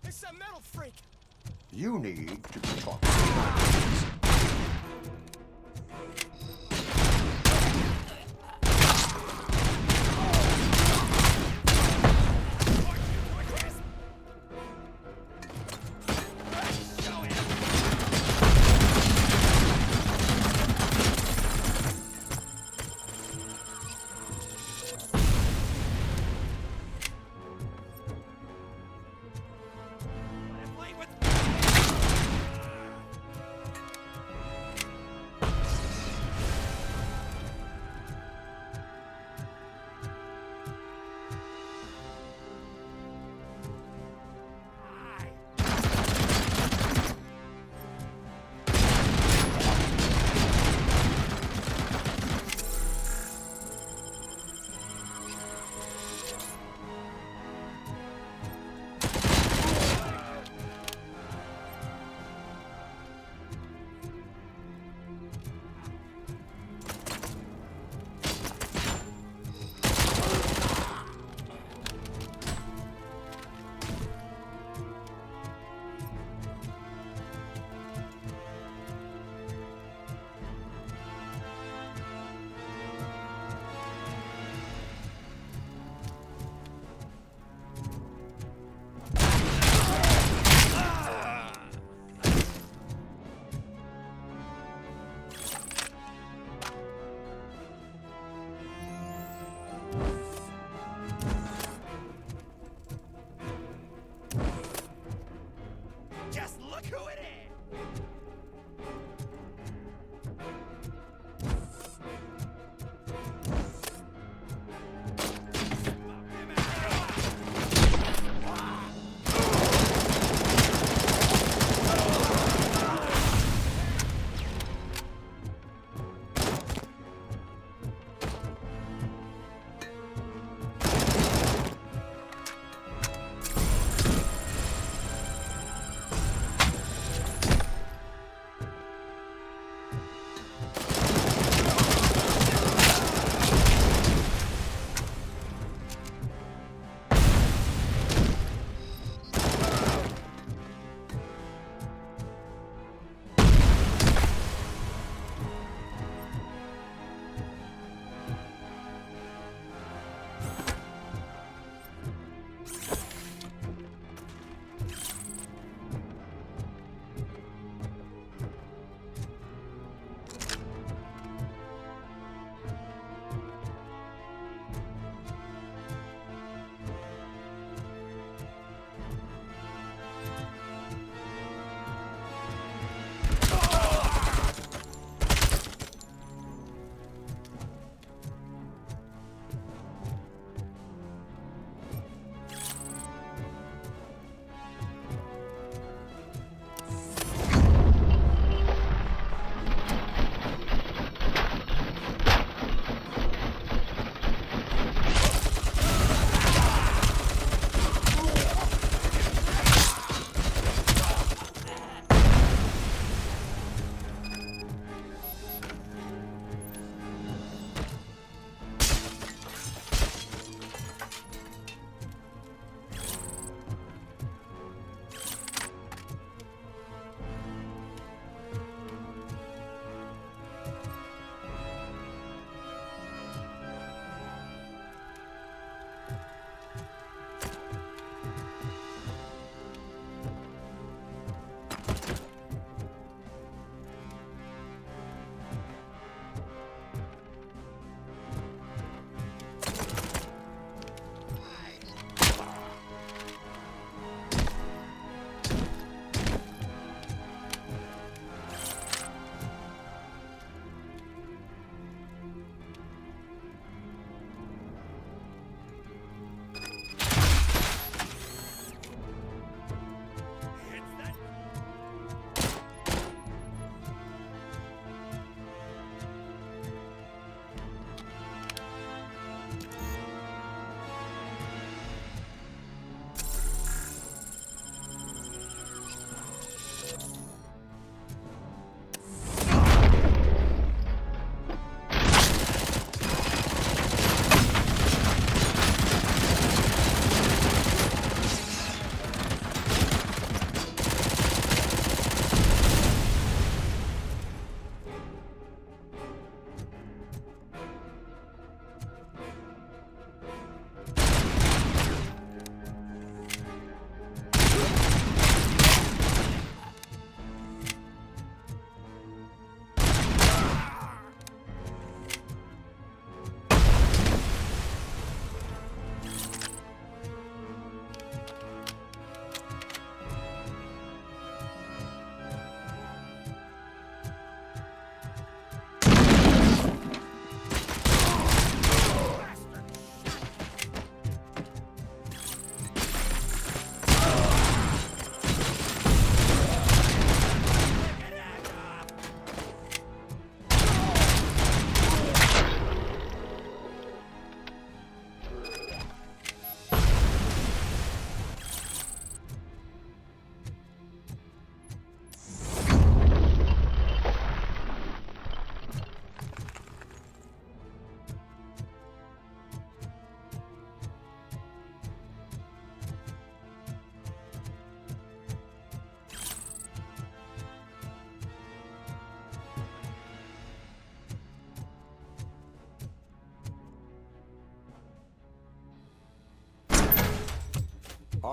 It's a metal freak! You need to be taught.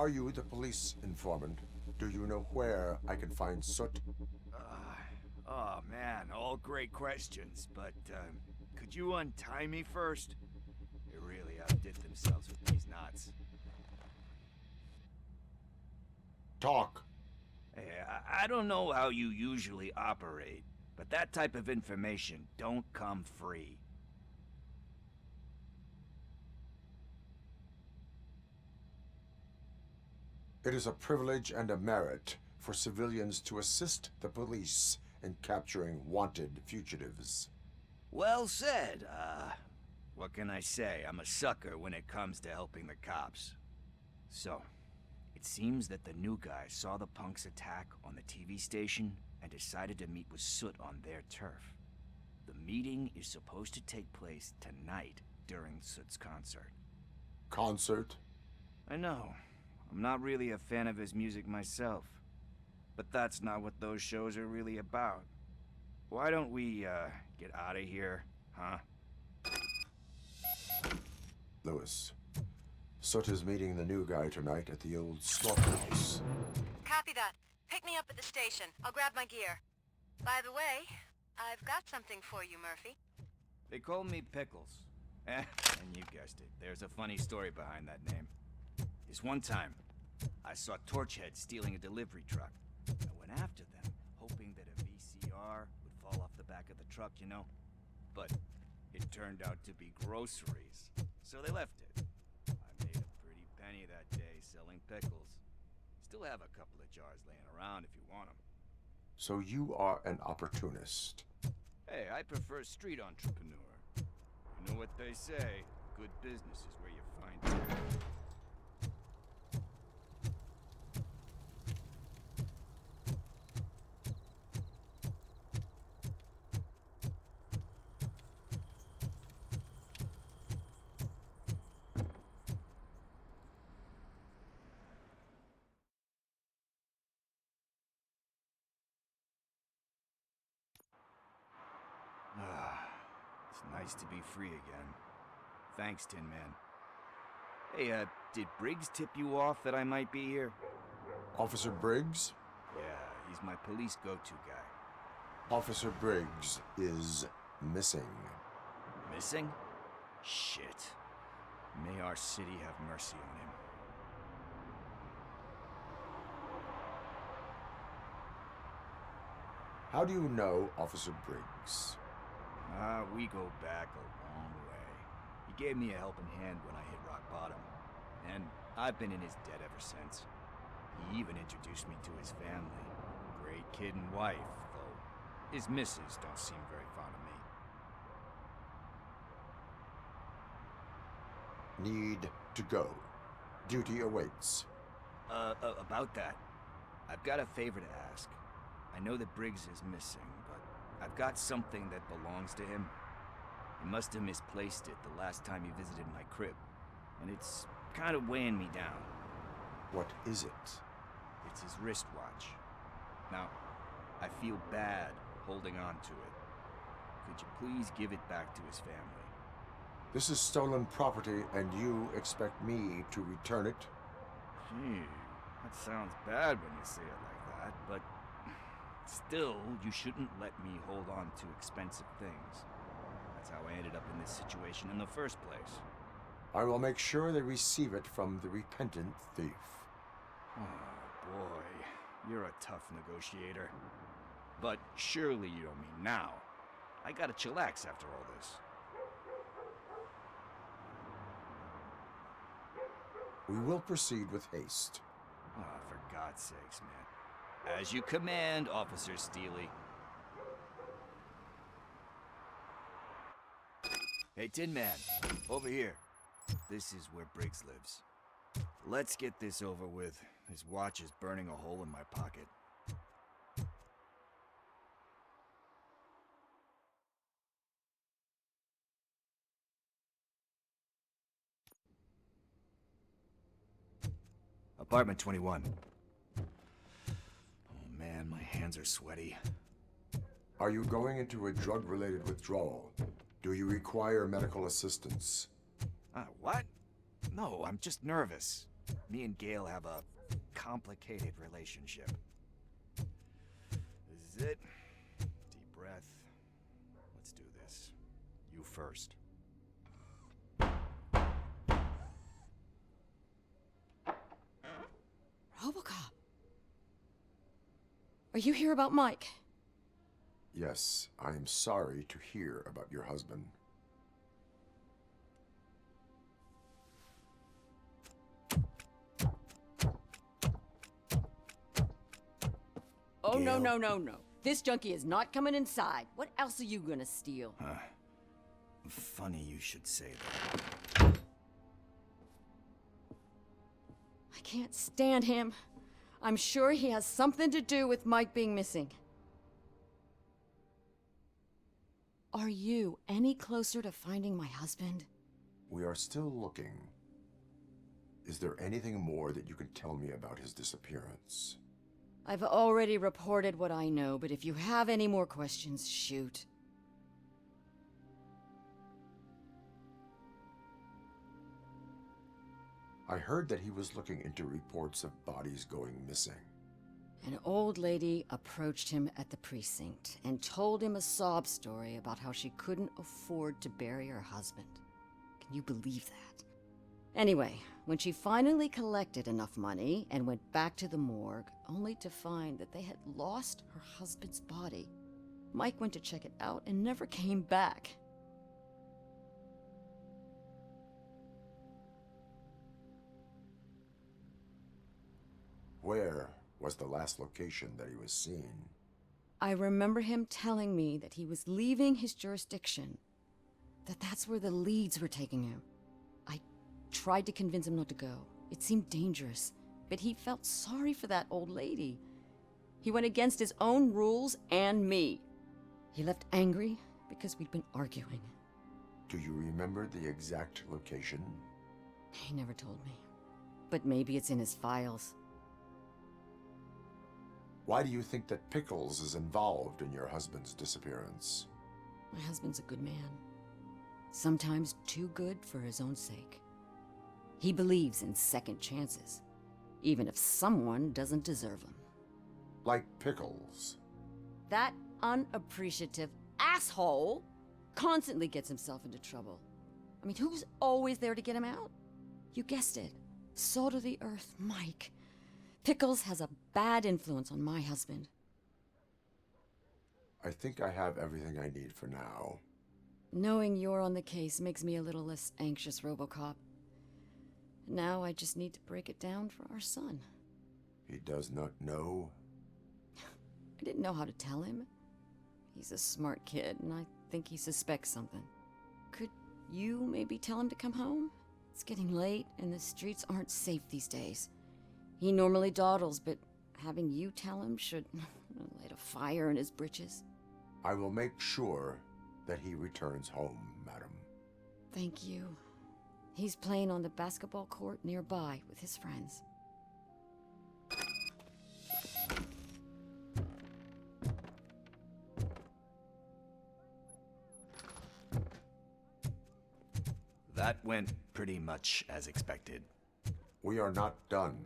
Are you the police informant? Do you know where I can find Soot? Oh man, all great questions, but could you untie me first? They really outdid themselves with these knots. Talk. Hey, I don't know how you usually operate, but that type of information don't come free. It is a privilege and a merit for civilians to assist the police in capturing wanted fugitives. Well said. What can I say? I'm a sucker when it comes to helping the cops. So, it seems that the new guy saw the punks attack on the TV station and decided to meet with Soot on their turf. The meeting is supposed to take place tonight during Soot's concert. Concert? I know. I'm not really a fan of his music myself. But that's not what those shows are really about. Why don't we, get out of here, huh? Lewis, Soot is meeting the new guy tonight at the old slaughterhouse. Copy that. Pick me up at the station. I'll grab my gear. By the way, I've got something for you, Murphy. They call me Pickles. And you guessed it. There's a funny story behind that name. This one time, I saw Torchhead stealing a delivery truck. I went after them, hoping that a VCR would fall off the back of the truck, you know? But it turned out to be groceries, so they left it. I made a pretty penny that day selling pickles. Still have a couple of jars laying around if you want them. So you are an opportunist. Hey, I prefer street entrepreneur. You know what they say, good business is where you find it. It's nice to be free again. Thanks, Tin Man. Hey, did Briggs tip you off that I might be here? Officer Briggs? Yeah, he's my police go-to guy. Officer Briggs is missing. Missing? Shit. May our city have mercy on him. How do you know Officer Briggs? We go back a long way. He gave me a helping hand when I hit rock bottom. And I've been in his debt ever since. He even introduced me to his family. Great kid and wife, though his missus don't seem very fond of me. Need to go. Duty awaits. About that, I've got a favor to ask. I know that Briggs is missing, but I've got something that belongs to him. He must have misplaced it the last time he visited my crib, and it's kind of weighing me down. What is it? It's his wristwatch. Now, I feel bad holding on to it. Could you please give it back to his family? This is stolen property, and you expect me to return it? Gee, that sounds bad when you say it like that, but still, you shouldn't let me hold on to expensive things. That's how I ended up in this situation in the first place. I will make sure they receive it from the repentant thief. Oh, boy. You're a tough negotiator. But surely you don't mean now. I gotta chillax after all this. We will proceed with haste. Oh, for God's sakes, man. As you command, Officer Steely. Hey, Tin Man, over here. This is where Briggs lives. Let's get this over with. His watch is burning a hole in my pocket. Apartment 21. Oh man, my hands are sweaty. Are you going into a drug-related withdrawal? Do you require medical assistance? What? No, I'm just nervous. Me and Gail have a complicated relationship. This is it. Deep breath. Let's do this. You first. RoboCop. Are you here about Mike? Yes, I am sorry to hear about your husband. Oh, no, no, no, no. This junkie is not coming inside. What else are you gonna steal? Funny you should say that. I can't stand him. I'm sure he has something to do with Mike being missing. Are you any closer to finding my husband? We are still looking. Is there anything more that you can tell me about his disappearance? I've already reported what I know, but if you have any more questions, shoot. I heard that he was looking into reports of bodies going missing. An old lady approached him at the precinct and told him a sob story about how she couldn't afford to bury her husband. Can you believe that? Anyway, when she finally collected enough money and went back to the morgue, only to find that they had lost her husband's body, Mike went to check it out and never came back. Where was the last location that he was seen? I remember him telling me that he was leaving his jurisdiction, that's where the leads were taking him. I tried to convince him not to go. It seemed dangerous, but he felt sorry for that old lady. He went against his own rules and me. He left angry because we'd been arguing. Do you remember the exact location? He never told me, but maybe it's in his files. Why do you think that Pickles is involved in your husband's disappearance? My husband's a good man. Sometimes too good for his own sake. He believes in second chances, even if someone doesn't deserve them. Like Pickles. That unappreciative asshole constantly gets himself into trouble. I mean, who's always there to get him out? You guessed it. Salt of the earth, Mike. Pickles has a bad influence on my husband. I think I have everything I need for now. Knowing you're on the case makes me a little less anxious, RoboCop. Now I just need to break it down for our son. He does not know? I didn't know how to tell him. He's a smart kid, and I think he suspects something. Could you maybe tell him to come home? It's getting late, and the streets aren't safe these days. He normally dawdles, but having you tell him should light a fire in his britches. I will make sure that he returns home, madam. Thank you. He's playing on the basketball court nearby with his friends. That went pretty much as expected. We are not done.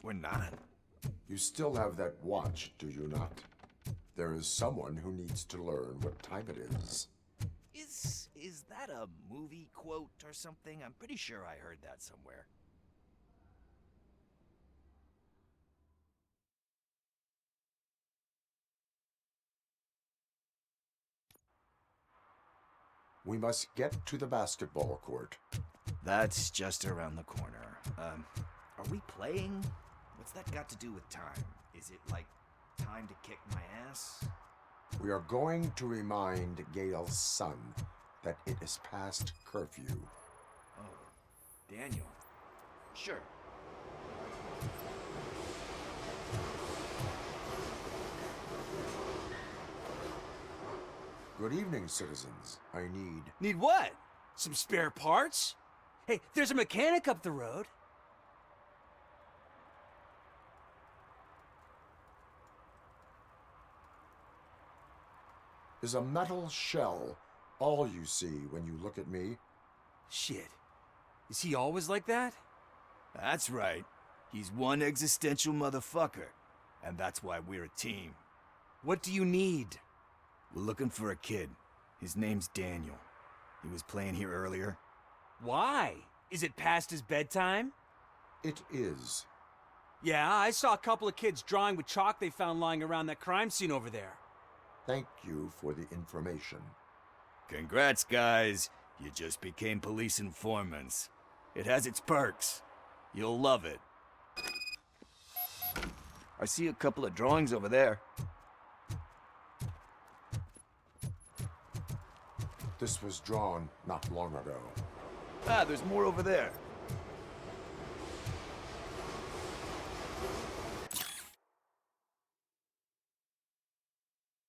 We're not. You still have that watch, do you not? There is someone who needs to learn what time it is. Is that a movie quote or something? I'm pretty sure I heard that somewhere. We must get to the basketball court. That's just around the corner. Are we playing? What's that got to do with time? Is it like time to kick my ass? We are going to remind Gail's son that it is past curfew. Oh, Daniel. Sure. Good evening, citizens. I need... Need what? Some spare parts? Hey, there's a mechanic up the road. Is a metal shell all you see when you look at me? Shit. Is he always like that? That's right. He's one existential motherfucker. And that's why we're a team. What do you need? We're looking for a kid. His name's Daniel. He was playing here earlier. Why? Is it past his bedtime? It is. Yeah, I saw a couple of kids drawing with chalk they found lying around that crime scene over there. Thank you for the information. Congrats, guys. You just became police informants. It has its perks. You'll love it. I see a couple of drawings over there. This was drawn not long ago. Ah, there's more over there.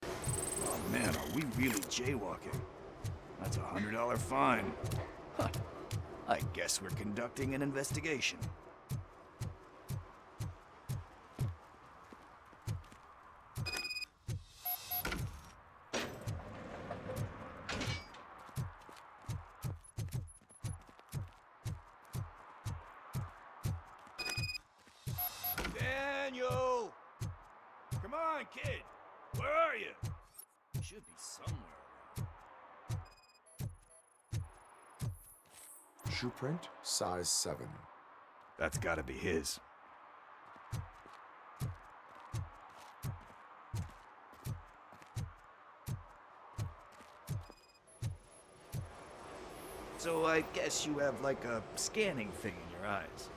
Oh man, are we really jaywalking? That's a $100 fine. Huh. I guess we're conducting an investigation. Daniel! Come on, kid! Where are you? You should be somewhere around. Shoe print, size 7. That's gotta be his. So I guess you have like a scanning thing in your eyes.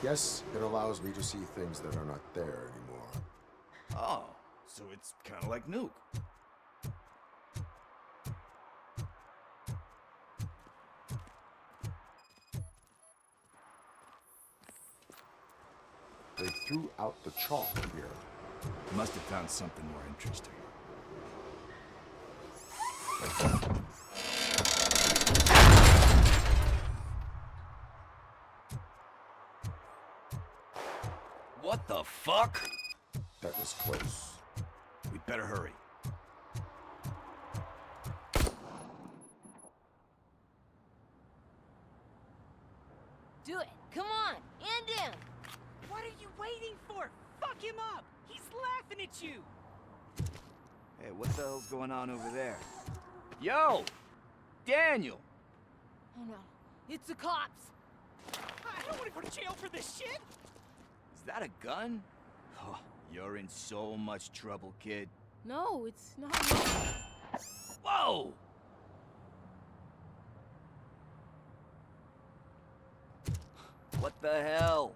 Yes, it allows me to see things that are not there anymore. Oh, so it's kind of like Nuke. They threw out the chalk here. Must have found something more interesting. What the fuck? That was close. We'd better hurry. Do it. Come on. End him. What are you waiting for? Fuck him up! He's laughing at you! Hey, what the hell's going on over there? Yo! Daniel! Oh no. It's the cops. I don't want to go to jail for this shit! Is that a gun? Oh, you're in so much trouble, kid. No, it's not. Whoa! What the hell?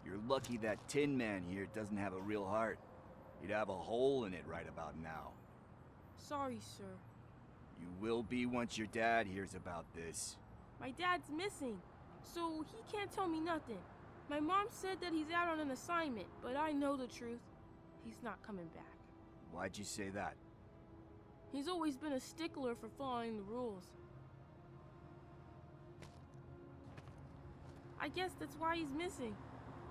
You're lucky that Tin Man here doesn't have a real heart. He'd have a hole in it right about now. Sorry, sir. You will be once your dad hears about this. My dad's missing, so he can't tell me nothing. My mom said that he's out on an assignment, but I know the truth. He's not coming back. Why'd you say that? He's always been a stickler for following the rules. I guess that's why he's missing.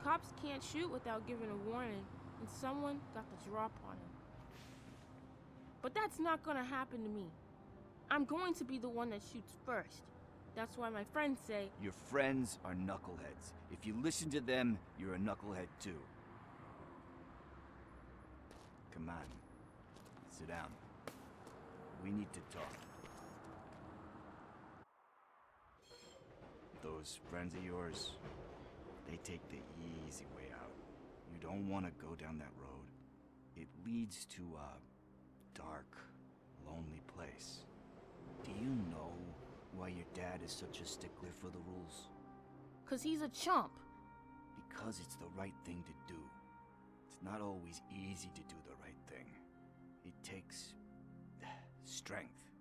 Cops can't shoot without giving a warning, and someone got the drop on him. But that's not gonna happen to me. I'm going to be the one that shoots first. That's why my friends say... Your friends are knuckleheads. If you listen to them, you're a knucklehead too. Come on. Sit down. We need to talk. Those friends of yours, they take the easy way out. You don't want to go down that road. It leads to a dark, lonely place. Do you know why your dad is such a stickler for the rules? 'Cause he's a chump. Because it's the right thing to do. It's not always easy to do the right thing. It takes strength.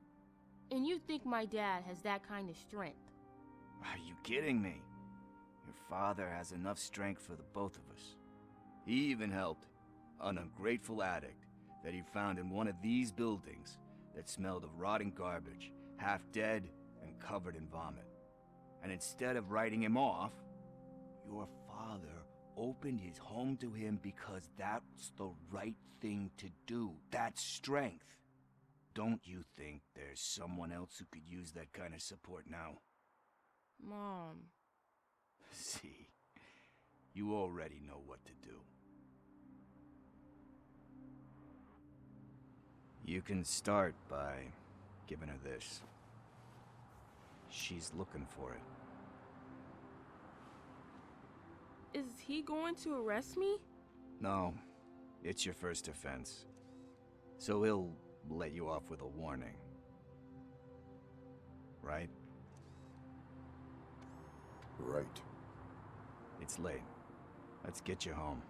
And you think my dad has that kind of strength? Are you kidding me? Your father has enough strength for the both of us. He even helped an ungrateful addict that he found in one of these buildings that smelled of rotting garbage, half dead and covered in vomit. And instead of writing him off, your father opened his home to him because that's the right thing to do. That's strength. Don't you think there's someone else who could use that kind of support now? Mom. See, You already know what to do. You can start by giving her this. She's looking for it. Is he going to arrest me? No, it's your first offense. So he'll let you off with a warning. Right? Right. It's late. Let's get you home.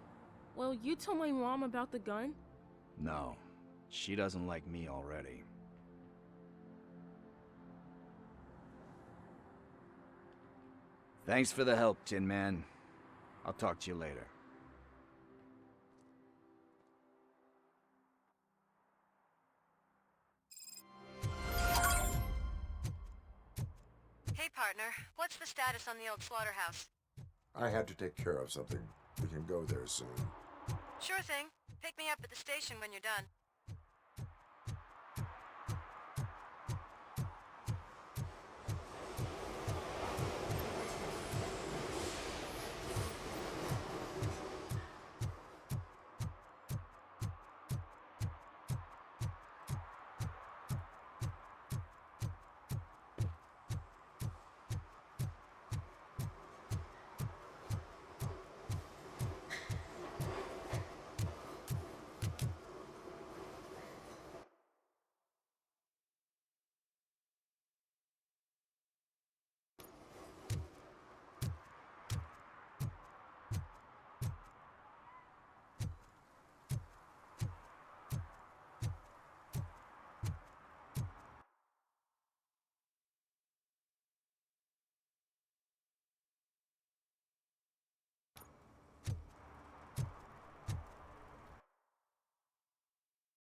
Well, you told my mom about the gun? No, she doesn't like me already. Thanks for the help, Tin Man. I'll talk to you later. Hey, partner. What's the status on the old slaughterhouse? I had to take care of something. We can go there soon. Sure thing. Pick me up at the station when you're done.